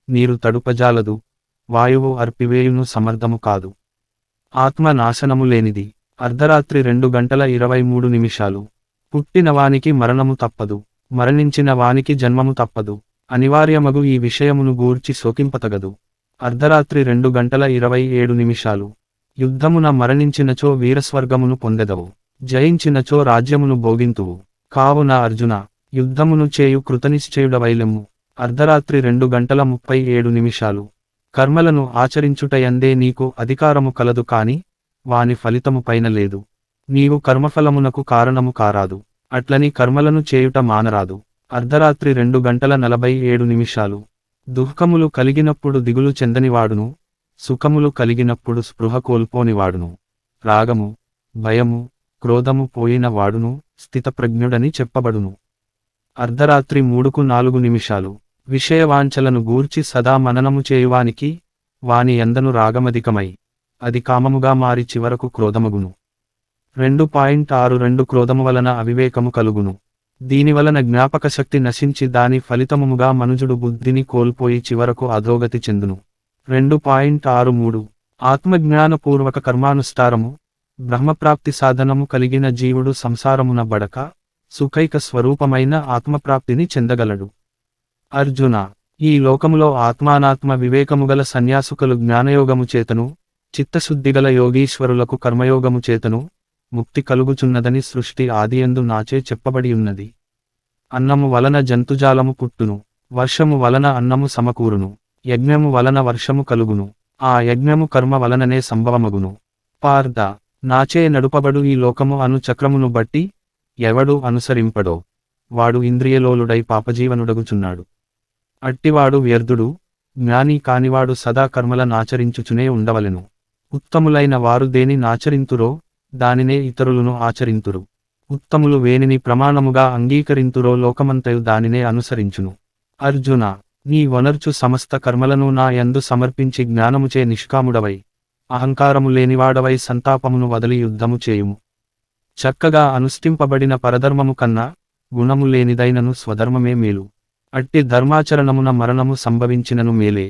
నీరు తడుపజాలదు, వాయువు అర్పివేయును సమర్థము కాదు. ఆత్మ నాశనము లేనిది. అర్ధరాత్రి 2:23. పుట్టినవానికి మరణము తప్పదు, మరణించిన వానికి జన్మము తప్పదు. అనివార్యమగు ఈ విషయమును గూర్చి శోకింపతగదు. అర్ధరాత్రి 2:27. యుద్ధమున మరణించినచో వీరస్వర్గమును పొందెదవు, జయించినచో రాజ్యమును భోగింతువు. కావున అర్జున, యుద్ధమును చేయు కృతనిశ్చయుడవైలెమ్ము. అర్ధరాత్రి 2:37. కర్మలను ఆచరించుటయందే నీకు అధికారము కలదు కాని వాని ఫలితము పైన లేదు. నీవు కర్మఫలమునకు కారణము కారాదు, అట్లని కర్మలను చేయుట మానరాదు. అర్ధరాత్రి 2:47. దుఃఖములు కలిగినప్పుడు దిగులు చెందనివాడును, సుఖములు కలిగినప్పుడు స్పృహ కోల్పోనివాడును, రాగము, భయము, క్రోధము పోయిన వాడును స్థితప్రజ్ఞుడని చెప్పబడును. అర్ధరాత్రి 3:04. విషయవాంఛలను గూర్చి సదా మననము చేయువానికి వాని యందను రాగమధికమై అది కామముగా మారి చివరకు క్రోధమగును. 2.62 క్రోధము వలన అవివేకము కలుగును. దీనివలన జ్ఞాపకశక్తి నశించి దాని ఫలితముగా మనుజుడు బుద్ధిని కోల్పోయి చివరకు అధోగతి చెందును. 2.63 ఆత్మజ్ఞానపూర్వక కర్మానుష్ఠారము, బ్రహ్మప్రాప్తి సాధనము కలిగిన జీవుడు సంసారమున బడక సుఖైక స్వరూపమైన ఆత్మప్రాప్తిని చెందగలడు. అర్జున, ఈ లోకములో ఆత్మానాత్మ వివేకముగల సన్యాసుకలు జ్ఞానయోగము చేతను, చిత్తశుద్ధిగల యోగీశ్వరులకు కర్మయోగము చేతను ముక్తి కలుగుచున్నదని సృష్టి ఆదియందు నాచే చెప్పబడియున్నది. అన్నము వలన జంతుజాలము పుట్టును, వర్షము వలన అన్నము సమకూరును, యజ్ఞము వలన వర్షము కలుగును, ఆ యజ్ఞము కర్మ వలననే సంభవమగును. పార్థ, నాచే నడుపబడు ఈ లోకము అను చక్రమును బట్టి ఎవడు అనుసరింపడో వాడు ఇంద్రియలోలుడై పాపజీవనుడగుచున్నాడు. అట్టివాడు వ్యర్థుడు, జ్ఞాని కానివాడు సదా కర్మల నాచరించుచునే ఉండవలెను. ఉత్తములైన వారు దేని నాచరింతురో దానినే ఇతరులను ఆచరింతురు. ఉత్తములు వేనిని ప్రమాణముగా అంగీకరింతురో లోకమంతయు దానినే అనుసరించును. అర్జున, నీ వనర్చు సమస్త కర్మలను నా యందు సమర్పించి జ్ఞానముచే నిష్కాముడవై అహంకారము లేనివాడవై సంతాపమును వదలి యుద్ధము చేయుము. చక్కగా అనుష్ఠింపబడిన పరధర్మము కన్నా గుణము లేనిదైనను స్వధర్మమే మేలు. అట్టి ధర్మాచరణమున మరణము సంభవించినను మేలే.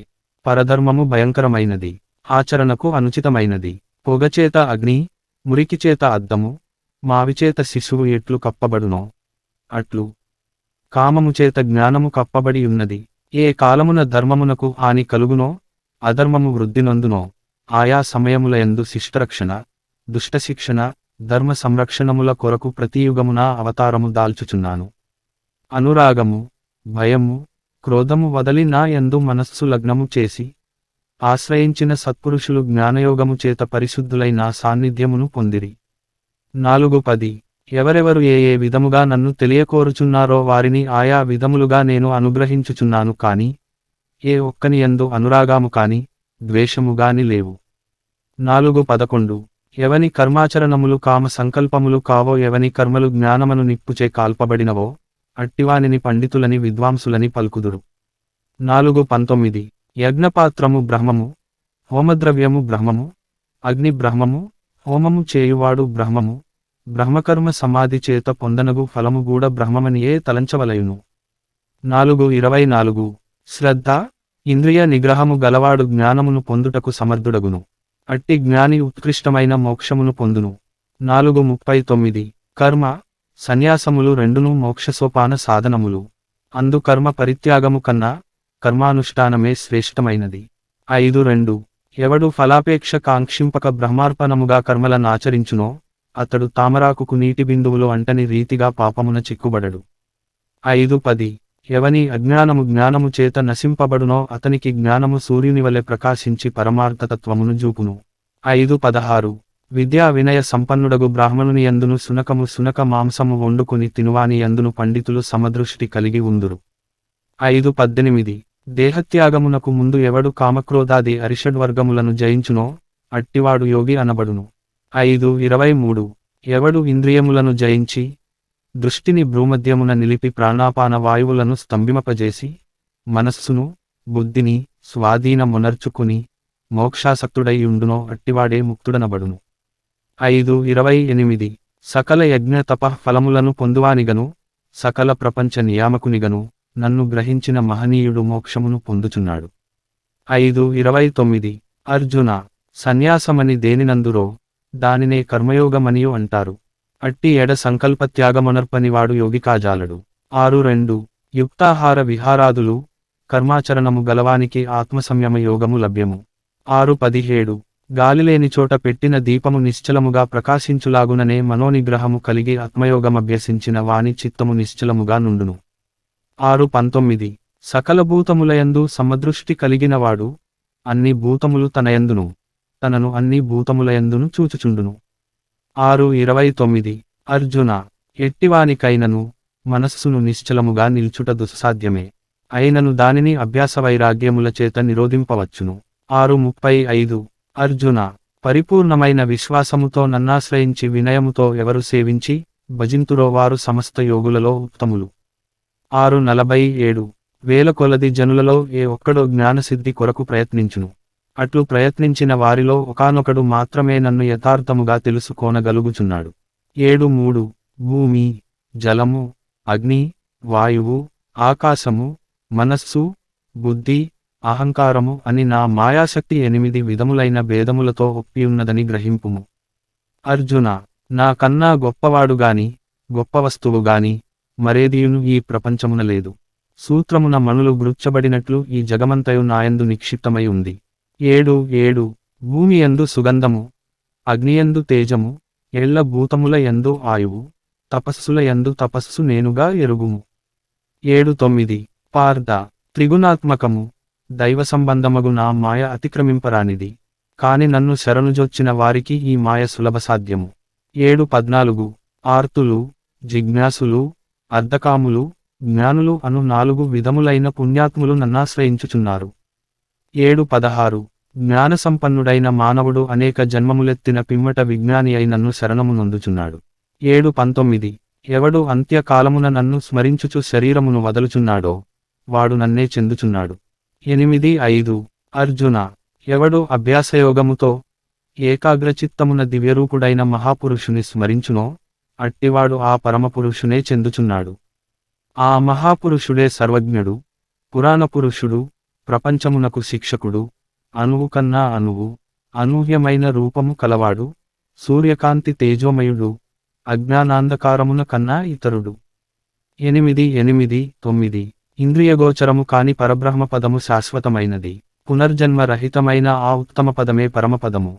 పరధర్మము భయంకరమైనది, ఆచరణకు అనుచితమైనది. పొగచేత అగ్ని, మురికిచేత అద్దము, మావిచేత శిశువు ఎట్లు కప్పబడునో అట్లు కామముచేత జ్ఞానము కప్పబడి ఉన్నది. ఏ కాలమున ధర్మమునకు హాని కలుగునో అధర్మము వృద్ధినొందునో ఆయా సమయములయందు శిష్టరక్షణ, దుష్టశిక్షణ, ధర్మ సంరక్షణముల కొరకు ప్రతియుగమున అవతారము దాల్చుచున్నాను. అనురాగము, భయము, క్రోధము వదలి నా యందు మనస్సు లగ్నము చేసి ఆశ్రయించిన సత్పురుషులు జ్ఞానయోగము చేత పరిశుద్ధులై నా సాన్నిధ్యమును పొందిరి. 4:10 ఎవరెవరు ఏ ఏ విధముగా నన్ను తెలియకోరుచున్నారో వారిని ఆయా విధములుగా నేను అనుగ్రహించుచున్నాను కాని ఏ ఒక్కని యందు అనురాగము కాని ద్వేషము గాని లేవు. 4:11 ఎవని కర్మాచరణములు కామ సంకల్పములు కావో ఎవని కర్మలు జ్ఞానమను నిప్పుచే కాల్పబడినవో అట్టివానిని పండితులని విద్వాంసులని పలుకుదురు. 4:19 యజ్ఞపాత్రము బ్రహ్మము, హోమద్రవ్యము బ్రహ్మము, అగ్ని బ్రహ్మము, హోమము చేయువాడు బ్రహ్మము, బ్రహ్మకర్మ సమాధి చేత పొందనగు ఫలము గూడ బ్రహ్మమనియే తలంచవలయును. 4:24 శ్రద్ధ, ఇంద్రియ నిగ్రహము గలవాడు జ్ఞానమును పొందుటకు సమర్థుడగును. అట్టి జ్ఞాని ఉత్కృష్టమైన మోక్షమును పొందును. 4:39 కర్మ, సన్యాసములు రెండును మోక్షసోపాన సాధనములు. అందు కర్మ పరిత్యాగము కన్నా కర్మానుష్ఠానమే శ్రేష్టమైనది. 5:2 ఎవడు ఫలాపేక్ష కాంక్షింపక బ్రహ్మార్పణముగా కర్మలనాచరించునో అతడు తామరాకుకు నీటి బిందువులు అంటని రీతిగా పాపమున చిక్కుబడడు. 5:10 ఎవని అజ్ఞానము జ్ఞానము చేత నశింపబడునో అతనికి జ్ఞానము సూర్యునివలె ప్రకాశించి పరమార్థతత్వమును జూపును. 5:16 విద్యా వినయ సంపన్నుడగు బ్రాహ్మణుని యందును సునక మాంసము వండుకుని తినువాని యందును పండితులు సమదృష్టి కలిగి ఉందురు. 5:18 దేహత్యాగమునకు ముందు ఎవడు కామక్రోధాది అరిషడ్వర్గములను జయించునో అట్టివాడు యోగి అనబడును. 5:23 ఎవడు ఇంద్రియములను జయించి దృష్టిని భ్రూమధ్యమున నిలిపి ప్రాణాపాన వాయువులను స్తంభింపజేసి మనస్సును బుద్ధిని స్వాధీనమునర్చుకుని మోక్షాసక్తుడై ఉండునో అట్టివాడే ముక్తుడనబడును. 5:28 సకల యజ్ఞ తపః ఫలములను పొందువానిగను సకల ప్రపంచ నియామకునిగను నన్ను గ్రహించిన మహనీయుడు మోక్షమును పొందుచున్నాడు. 5:29 అర్జున సన్యాసమని దేనినందురో దానినే కర్మయోగమనియు అంటారు. అట్టి ఎడ సంకల్పత్యాగమునర్పనివాడు యోగి కాజాలడు. 6:2 యుక్తాహార విహారాదులు కర్మాచరణము గలవానికి ఆత్మసంయమ యోగము లభ్యము. 6:17 గాలిలేని చోట పెట్టిన దీపము నిశ్చలముగా ప్రకాశించులాగుననే మనోనిగ్రహము కలిగి ఆత్మయోగమభ్యసించిన వాని చిత్తము నిశ్చలముగా నుండును. 6:19 సకల భూతములయందు సమదృష్టి కలిగినవాడు అన్ని భూతములు తనయందును తనను అన్ని భూతములయందును చూచుచుండును. 6:29 అర్జున ఎట్టివానికైనను మనస్సును నిశ్చలముగా నిల్చుట దుస్సాధ్యమే. అయినను దానిని అభ్యాస వైరాగ్యముల చేత నిరోధింపవచ్చును. 6:35 అర్జున పరిపూర్ణమైన విశ్వాసముతో నన్నాశ్రయించి వినయముతో ఎవరు సేవించి భజింతురో వారు సమస్త యోగులలో ఉత్తములు. 6:47 వేల కొలది జనులలో ఏ ఒక్కడో జ్ఞానసిద్ధి కొరకు ప్రయత్నించును. అట్లు ప్రయత్నించిన వారిలో ఒకానొకడు మాత్రమే నన్ను యథార్థముగా తెలుసుకోనగలుగుచున్నాడు. 7:3 భూమి, జలము, అగ్ని, వాయువు, ఆకాశము, మనస్సు, బుద్ధి, అహంకారము అని నా మాయాశక్తి 8 విధములైన భేదములతో ఒప్పియున్నదని గ్రహింపుము. అర్జున నా కన్నా గొప్పవాడుగాని గొప్ప వస్తువుగాని మరేదియును ఈ ప్రపంచమున లేదు. సూత్రమున మణులు గృచ్చబడినట్లు ఈ జగమంతయు నాయందు నిక్షిప్తమై ఉంది. 7:7 భూమియందు సుగంధము, అగ్నియందు తేజము, ఎల్ల భూతముల యందు ఆయువు, తపస్సుల యందు తపస్సు నేనుగా ఎరుగుము. 7:9 పార్థ త్రిగుణాత్మకము, దైవ సంబంధమగు నా మాయ అతిక్రమింపరానిది. కాని నన్ను శరణుజొచ్చిన వారికి ఈ మాయ సులభ సాధ్యము. 7:14 ఆర్తులు, జిజ్ఞాసులు, అర్ధకాములు, జ్ఞానులు అను 4 విధములైన పుణ్యాత్ములు నన్నాశ్రయించుచున్నారు. 7:16 జ్ఞానసంపన్నుడైన మానవుడు అనేక జన్మములెత్తిన పిమ్మట విజ్ఞాని అయి నన్ను శరణము నొందుచున్నాడు. 7:19 ఎవడు అంత్యకాలమున నన్ను స్మరించుచు శరీరమును వదలుచున్నాడో వాడు నన్నే చెందుచున్నాడు. 8:5 అర్జున ఎవడు అభ్యాసయోగముతో ఏకాగ్రచిత్తమున దివ్యరూపుడైన మహాపురుషుని స్మరించునో అట్టివాడు ఆ పరమపురుషునే చెందుచున్నాడు. ఆ మహాపురుషుడే సర్వజ్ఞుడు, పురాణపురుషుడు, ప్రపంచమునకు శిక్షకుడు, అణువు కన్నా అణువు, అనూహ్యమైన రూపము కలవాడు, సూర్యకాంతి తేజోమయుడు, అజ్ఞానాంధకారమున కన్నా ఇతరుడు. 8 ఇంద్రియగోచరము కాని పరబ్రహ్మ పదము శాశ్వతమైనది. పునర్జన్మ రహితమైన ఆ ఉత్తమ పదమే పరమపదము.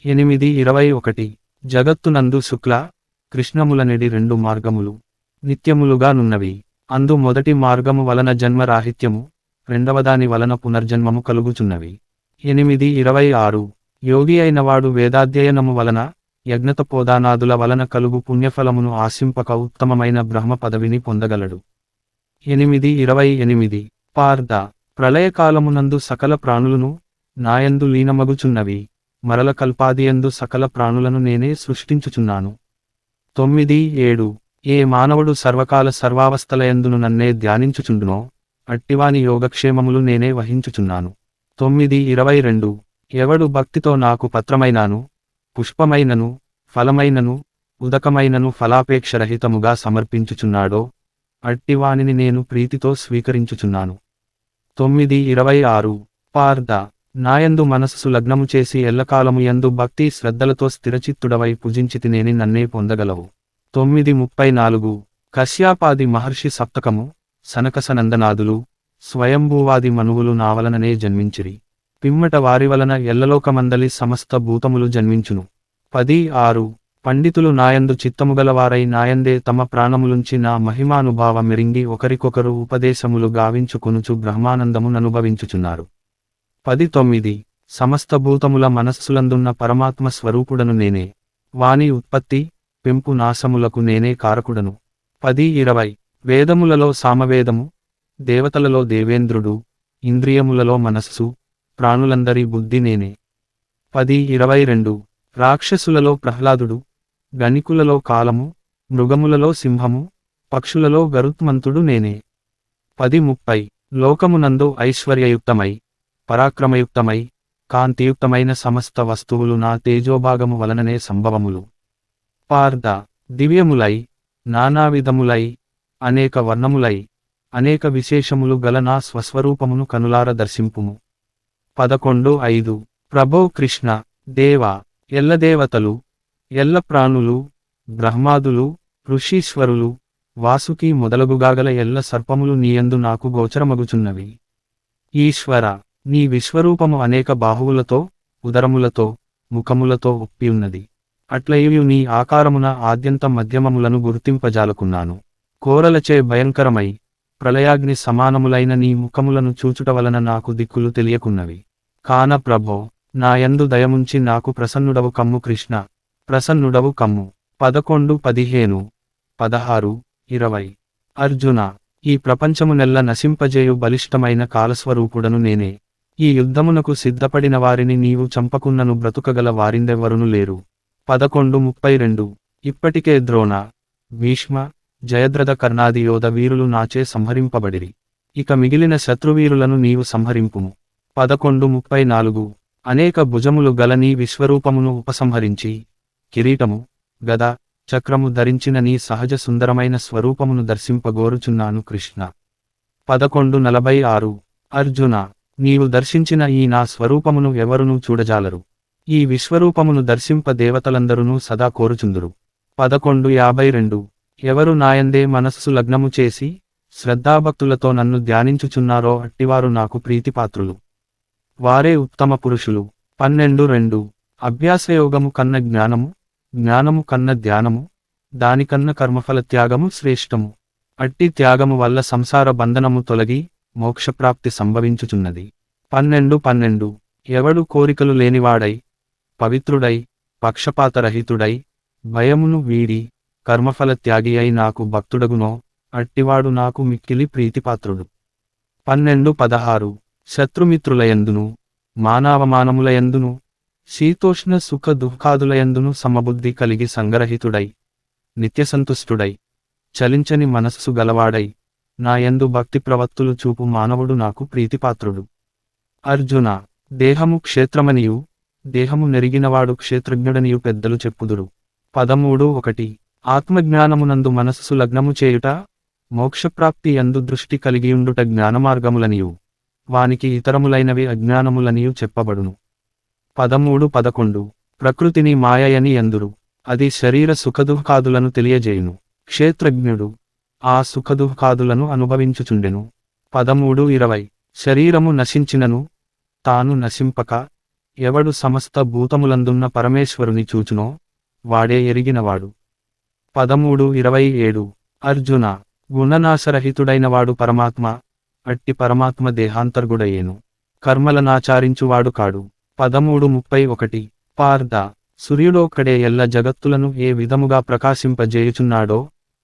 8:21 జగత్తునందు శుక్ల కృష్ణములనెడి రెండు మార్గములు నిత్యములుగా నున్నవి. అందు మొదటి మార్గము వలన జన్మరాహిత్యము, రెండవదాని వలన పునర్జన్మము కలుగుచున్నవి. 8:26 యోగి అయినవాడు వేదాధ్యయనము వలన, యజ్ఞతపోదానాదుల వలన కలుగు పుణ్యఫలమును ఆశింపక ఉత్తమమైన బ్రహ్మ పదవిని పొందగలడు. 8:28 పార్థ ప్రళయకాలమునందు సకల ప్రాణులను నాయందు లీనమగుచున్నవి, మరల కల్పాదియందు సకల ప్రాణులను నేనే సృష్టించుచున్నాను. 9:7 ఏ మానవుడు సర్వకాల సర్వావస్థలయందును నన్నే ధ్యానించుచుండునో, అట్టివాని యోగక్షేమములు నేనే వహించుచున్నాను. 9:22 ఎవడు భక్తితో నాకు పత్రమైనాను, పుష్పమైనను, ఫలమైనను, ఉదకమైనను ఫలాపేక్షరహితముగా సమర్పించుచున్నాడో, అట్టివానిని నేను ప్రీతితో స్వీకరించుచున్నాను. 9:26 పార్థ నాయందు మనస్సు లగ్నము చేసి ఎల్లకాలము యందు భక్తి శ్రద్ధలతో స్థిరచిత్తుడవై పూజించితినేని నన్నే పొందగలవు. 9:34 కశ్యాపాది మహర్షి సప్తకము, సనకసనందనాదులు, స్వయంభూవాది మనువులు నావలననే జన్మించిరి. పిమ్మట వారి వలన ఎల్లలోకమందలి సమస్త భూతములు జన్మించును. 10:6 పండితులు నాయందు చిత్తముగలవారై నాయందే తమ ప్రాణములుంచి నా మహిమానుభావ మెరింగి ఒకరికొకరు ఉపదేశములు గావించుకొనుచు బ్రహ్మానందముననుభవించుచున్నారు. 10:9 సమస్త భూతముల మనస్సులందున్న పరమాత్మ స్వరూపుడను నేనే, వాని ఉత్పత్తి, పెంపు నాశములకు నేనే కారకుడను. 10:20 వేదములలో సామవేదము, దేవతలలో దేవేంద్రుడు, ఇంద్రియములలో మనస్సు, ప్రాణులందరి బుద్ధి నేనే. 10:22 రాక్షసులలో ప్రహ్లాదుడు, గణికులలో కాలము, మృగములలో సింహము, పక్షులలో గరుత్మంతుడు నేనే. 10:30 లోకమునందు ఐశ్వర్యయుక్తమై, పరాక్రమయుక్తమై, కాంతియుక్తమైన సమస్త వస్తువులు నా తేజోభాగము వలననే సంభవములు. పార్థ దివ్యములై, నానావిధములై, అనేక వర్ణములై, అనేక విశేషములు గల నా స్వస్వరూపమును కనులార దర్శింపుము. 11:5 ప్రభో కృష్ణ దేవా ఎల్ల దేవతలు, ఎల్ల ప్రాణులు, బ్రహ్మాదులు, ఋషీశ్వరులు, వాసుకి మొదలగుగాగల ఎల్ల సర్పములు నీయందు నాకు గోచరమగుచున్నవి. ఈశ్వర నీ విశ్వరూపము అనేక బాహువులతో, ఉదరములతో, ముఖములతో ఒప్పియున్నది. అట్లయు నీ ఆకారమున ఆద్యంత మధ్యమములను గుర్తింపజాలకున్నాను. కోరలచే భయంకరమై, ప్రళయాగ్ని సమానములైన నీ ముఖములను చూచుట వలన నాకు దిక్కులు తెలియకున్నవి. కాన ప్రభో నాయందు దయముంచి నాకు ప్రసన్నుడవు కమ్ము కృష్ణ, ప్రసన్నుడవు కమ్ము. 11, 15, 16, 20 అర్జున ఈ ప్రపంచమునెల్ల నశింపజేయు బలిష్టమైన కాలస్వరూపుడను నేనే. ఈ యుద్ధమునకు సిద్ధపడిన వారిని నీవు చంపకున్నను బ్రతుకగల వారిందెవ్వరును లేరు. 11:32 ఇప్పటికే ద్రోణ, భీష్మ, జయద్రథ కర్ణాది యోధ వీరులు నాచే సంహరింపబడిరి. ఇక మిగిలిన శత్రువీరులను నీవు సంహరింపుము. 11:34 అనేక భుజములు గల నీ విశ్వరూపమును ఉపసంహరించి, కిరీటము, గద, చక్రము ధరించిన నీ సహజ సుందరమైన స్వరూపమును దర్శింపగోరుచున్నాను కృష్ణ. 11:46 అర్జున నీవు దర్శించిన ఈ నా స్వరూపమును ఎవరునూ చూడజాలరు. ఈ విశ్వరూపమును దర్శింప దేవతలందరునూ సదా కోరుచుందురు. 11:52 ఎవరు నాయందే మనస్సు లగ్నము చేసి, శ్రద్ధాభక్తులతో నన్ను ధ్యానించుచున్నారో అట్టివారు నాకు ప్రీతిపాత్రులు. వారే ఉత్తమ పురుషులు. 12:2 అభ్యాసయోగము కన్న జ్ఞానము, జ్ఞానము కన్న ధ్యానము, దానికన్న కర్మఫల త్యాగము శ్రేష్టము. అట్టి త్యాగము వల్ల సంసార బంధనము తొలగి, మోక్షప్రాప్తి సంభవించుచున్నది. 12:12 ఎవడు కోరికలు లేనివాడై, పవిత్రుడై, పక్షపాతరహితుడై, భయమును వీడి, కర్మఫల త్యాగి అయి నాకు భక్తుడగునో, అట్టివాడు నాకు మిక్కిలి ప్రీతిపాత్రుడు. 12:16 శత్రుమిత్రులయందును, మానావమానములయందును, శీతోష్ణ సుఖ దుఃఖాదులయందును సమబుద్ధి కలిగి సంగరహితుడై, నిత్యసంతుష్టుడై, చలించని మనస్సు గలవాడై, నాయందు భక్తి ప్రవత్తులు చూపు మానవుడు నాకు ప్రీతిపాత్రుడు. అర్జున దేహము క్షేత్రమనియు, దేహము నెరిగినవాడు క్షేత్రజ్ఞుడనియు పెద్దలు చెప్పుదురు. 13:1 ఆత్మజ్ఞానమునందు మనస్సు లగ్నము చేయుట, మోక్షప్రాప్తి యందు దృష్టి కలిగియుండుట జ్ఞానమార్గములనియు, వానికి ఇతరములైనవి అజ్ఞానములనియు చెప్పబడును. 13:11 ప్రకృతిని మాయయని ఎందురు, అది శరీర సుఖదుఃఖాదులను తెలియజేయును. క్షేత్రజ్ఞుడు ఆ సుఖదుఃఖాదులను అనుభవించుచుండెను. 13:20 శరీరము నశించినను తాను నశింపక ఎవడు సమస్త భూతములందున్న పరమేశ్వరుని చూచునో వాడే ఎరిగినవాడు. 13:27 అర్జున గుణనాశరహితుడైనవాడు పరమాత్మ, అట్టి పరమాత్మ దేహాంతర్గుడయ్యేను, కర్మలనాచారించువాడు కాడు. 13:31 పార్థ సూర్యుడొక్కడే ఎల్ల జగత్తులను ఏ విధముగా ప్రకాశింపజేయుచున్నాడో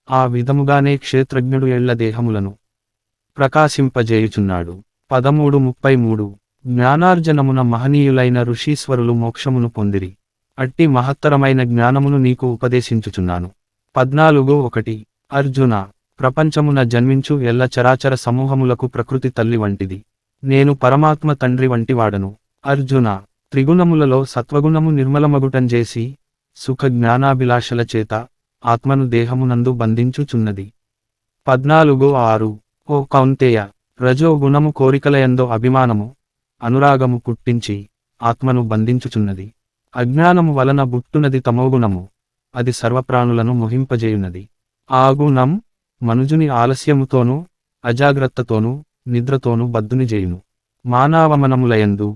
ఆ విధముగానే క్షేత్రజ్ఞుడు ఎల్ల దేహములను ప్రకాశింపజేయుచున్నాడు. 13:33 జ్ఞానార్జనమున మహనీయులైన ఋషీశ్వరులు మోక్షమును పొందిరి, అట్టి మహత్తరమైన జ్ఞానమును నీకు ఉపదేశించుచున్నాను. 14:1 అర్జున ప్రపంచమున జన్మించు ఎల్ల చరాచర సమూహములకు ప్రకృతి తల్లి వంటిది, నేను పరమాత్మ తండ్రి వంటి వాడను. అర్జున త్రిగుణములలో సత్వగుణము నిర్మలమగుటంజేసి సుఖ జ్ఞానాభిలాషల చేత ఆత్మను దేహమునందు బంధించుచున్నది. 14:6 ఓ కౌంతేయ రజో గుణము కోరికలయందో అభిమానము అనురాగము పుట్టించి ఆత్మను బంధించుచున్నది. అజ్ఞానము వలన బుట్టునది తమోగుణము, అది సర్వప్రాణులను మోహింపజేయున్నది. ఆ గుణం మనుజుని ఆలస్యముతోనూ అజాగ్రత్తతోనూ నిద్రతోనూ బద్ధుని చేయును. మానవమనములయందు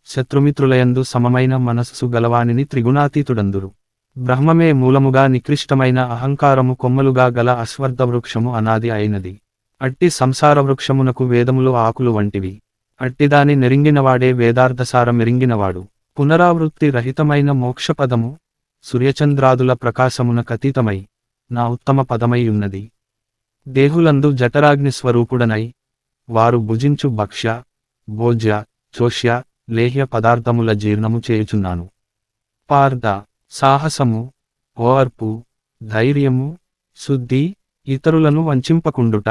శత్రుమిత్రులయందు సమమైన మనస్సు గలవానిని త్రిగుణాతీతుడందురు. బ్రహ్మమే మూలముగా నికృష్టమైన అహంకారము కొమ్మలుగా గల అశ్వర్థ వృక్షము అనాది అయినది. అట్టి సంసార వృక్షమునకు వేదములు ఆకులు వంటివి, అట్టిదాని నెరింగినవాడే వేదార్థసార మెరింగినవాడు. పునరావృత్తి రహితమైన మోక్షపదము సూర్యచంద్రాదుల ప్రకాశమున కతీతమై నా ఉత్తమ పదమై ఉన్నది. దేహులందు జఠరాగ్ని స్వరూపుడనై వారు భుజించు భక్ష్య భోజ్య చోష్య లేహ్య పదార్థముల జీర్ణము చేయుచున్నాను. పార్థ సాహసము ఓర్పు ధైర్యము శుద్ధి ఇతరులను వంచింపకుండుట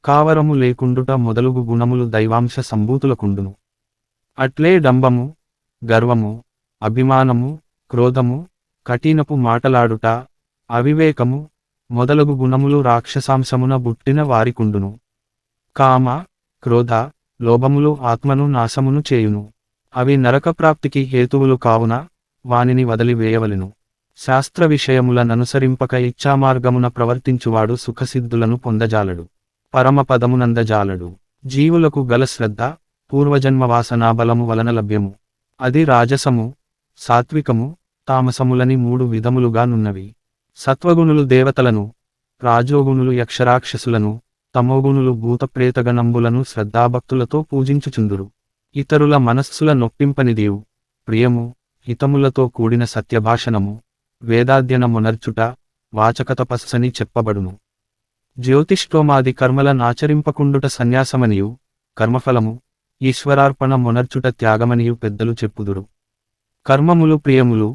కావరము లేకుండుట మొదలుగు గుణములు దైవాంశ సంభూతులకుండును. అట్లే డంబము గర్వము అభిమానము క్రోధము కఠినపు మాటలాడుట అవివేకము మొదలగు గుణములు రాక్షసాంశమున బుట్టిన వారికుండును. కామ క్రోధ లోభములు ఆత్మను నాశమును చేయును, అవి నరకప్రాప్తికి హేతువులు కావున వానిని వదిలివేయవలెను. శాస్త్ర విషయములననుసరింపక ఇచ్ఛామార్గమున ప్రవర్తించువాడు సుఖసిద్ధులను పొందజాలడు, పరమపదమునందజాలడు. జీవులకు గల శ్రద్ధ పూర్వజన్మ వాసనాబలము వలన లభ్యము, అది రాజసము సాత్వికము తామసములని 3 విధములుగా నున్నవి. సత్వగుణులు దేవతలను, రాజోగుణులు యక్షరాక్షసులను, తమోగుణులు భూతప్రేతగణంబులను శ్రద్ధాభక్తులతో పూజించుచుందురు. ఇతరుల మనస్సుల నొప్పింపనిదియు ప్రియము హితములతో కూడిన సత్యభాషణము వేదాధ్యనమునర్చుట వాచకతపస్సని చెప్పబడును. జ్యోతిష్ఠోమాది కర్మల నాచరింపకుండుట సన్యాసమనియు కర్మఫలము ఈశ్వరార్పణ మొనర్చుట త్యాగమనియు పెద్దలు చెప్పుదురు. కర్మములు ప్రియములు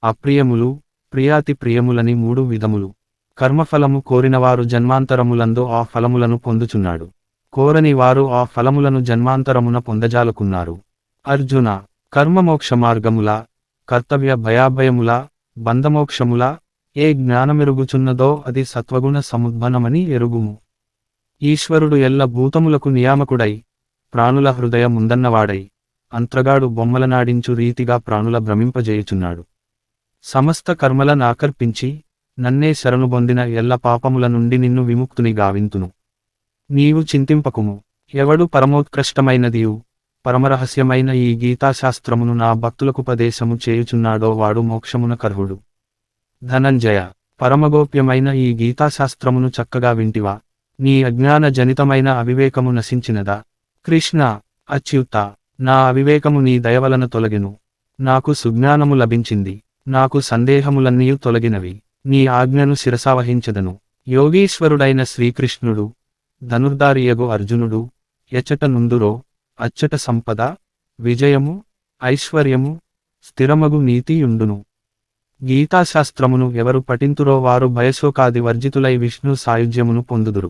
అప్రియములు ప్రియాతి ప్రియములని 3 విధములు. కర్మఫలము కోరినవారు జన్మాంతరములందు ఆ ఫలములను పొందుచున్నాడు, కోరని వారు ఆ ఫలములను జన్మాంతరమున పొందజాలకున్నారు. అర్జున కర్మమోక్ష మార్గముల కర్తవ్య భయాభయముల బంధమోక్షముల ఏ జ్ఞానమెరుగుచున్నదో అది సత్వగుణ సముద్భనమని ఎరుగుము. ఈశ్వరుడు ఎల్ల భూతములకు నియామకుడై ప్రాణుల హృదయ ముందన్నవాడై అంత్రగాడు బొమ్మలనాడించు రీతిగా ప్రాణుల భ్రమింపజేయుచున్నాడు. సమస్త కర్మల నాకర్పించి నన్నే శరణుబొందిన ఎల్ల పాపముల నుండి నిన్ను విముక్తుని గావింతును. నీవు చింతింపకుము, ఎవడు పరమోత్కృష్టమైనదియు పరమరహస్యమైన ఈ గీతాశాస్త్రమును నా భక్తులకుపదేశము చేయుచున్నాడో వాడు మోక్షమున కర్హుడు. ధనంజయ పరమగోప్యమైన ఈ గీతాశాస్త్రమును చక్కగా వింటివా? నీ అజ్ఞాన జనితమైన అవివేకము నశించినదా? కృష్ణ అచ్యుత నా అవివేకము నీ దయవలన తొలగెను, నాకు సుజ్ఞానము లభించింది, నాకు సందేహములన్నీయు తొలగినవి, నీ ఆజ్ఞను శిరసావహించదను. యోగీశ్వరుడైన శ్రీకృష్ణుడు ధనుర్ధారియగు అర్జునుడు ఎచ్చట నుందురో అచ్చట సంపద విజయము ఐశ్వర్యము స్థిరమగు నీతియుండును. గీతాశాస్త్రమును ఎవరు పఠింతురో వారు భయశోకాది వర్జితులై విష్ణు సాయుజ్యమును పొందుదురు.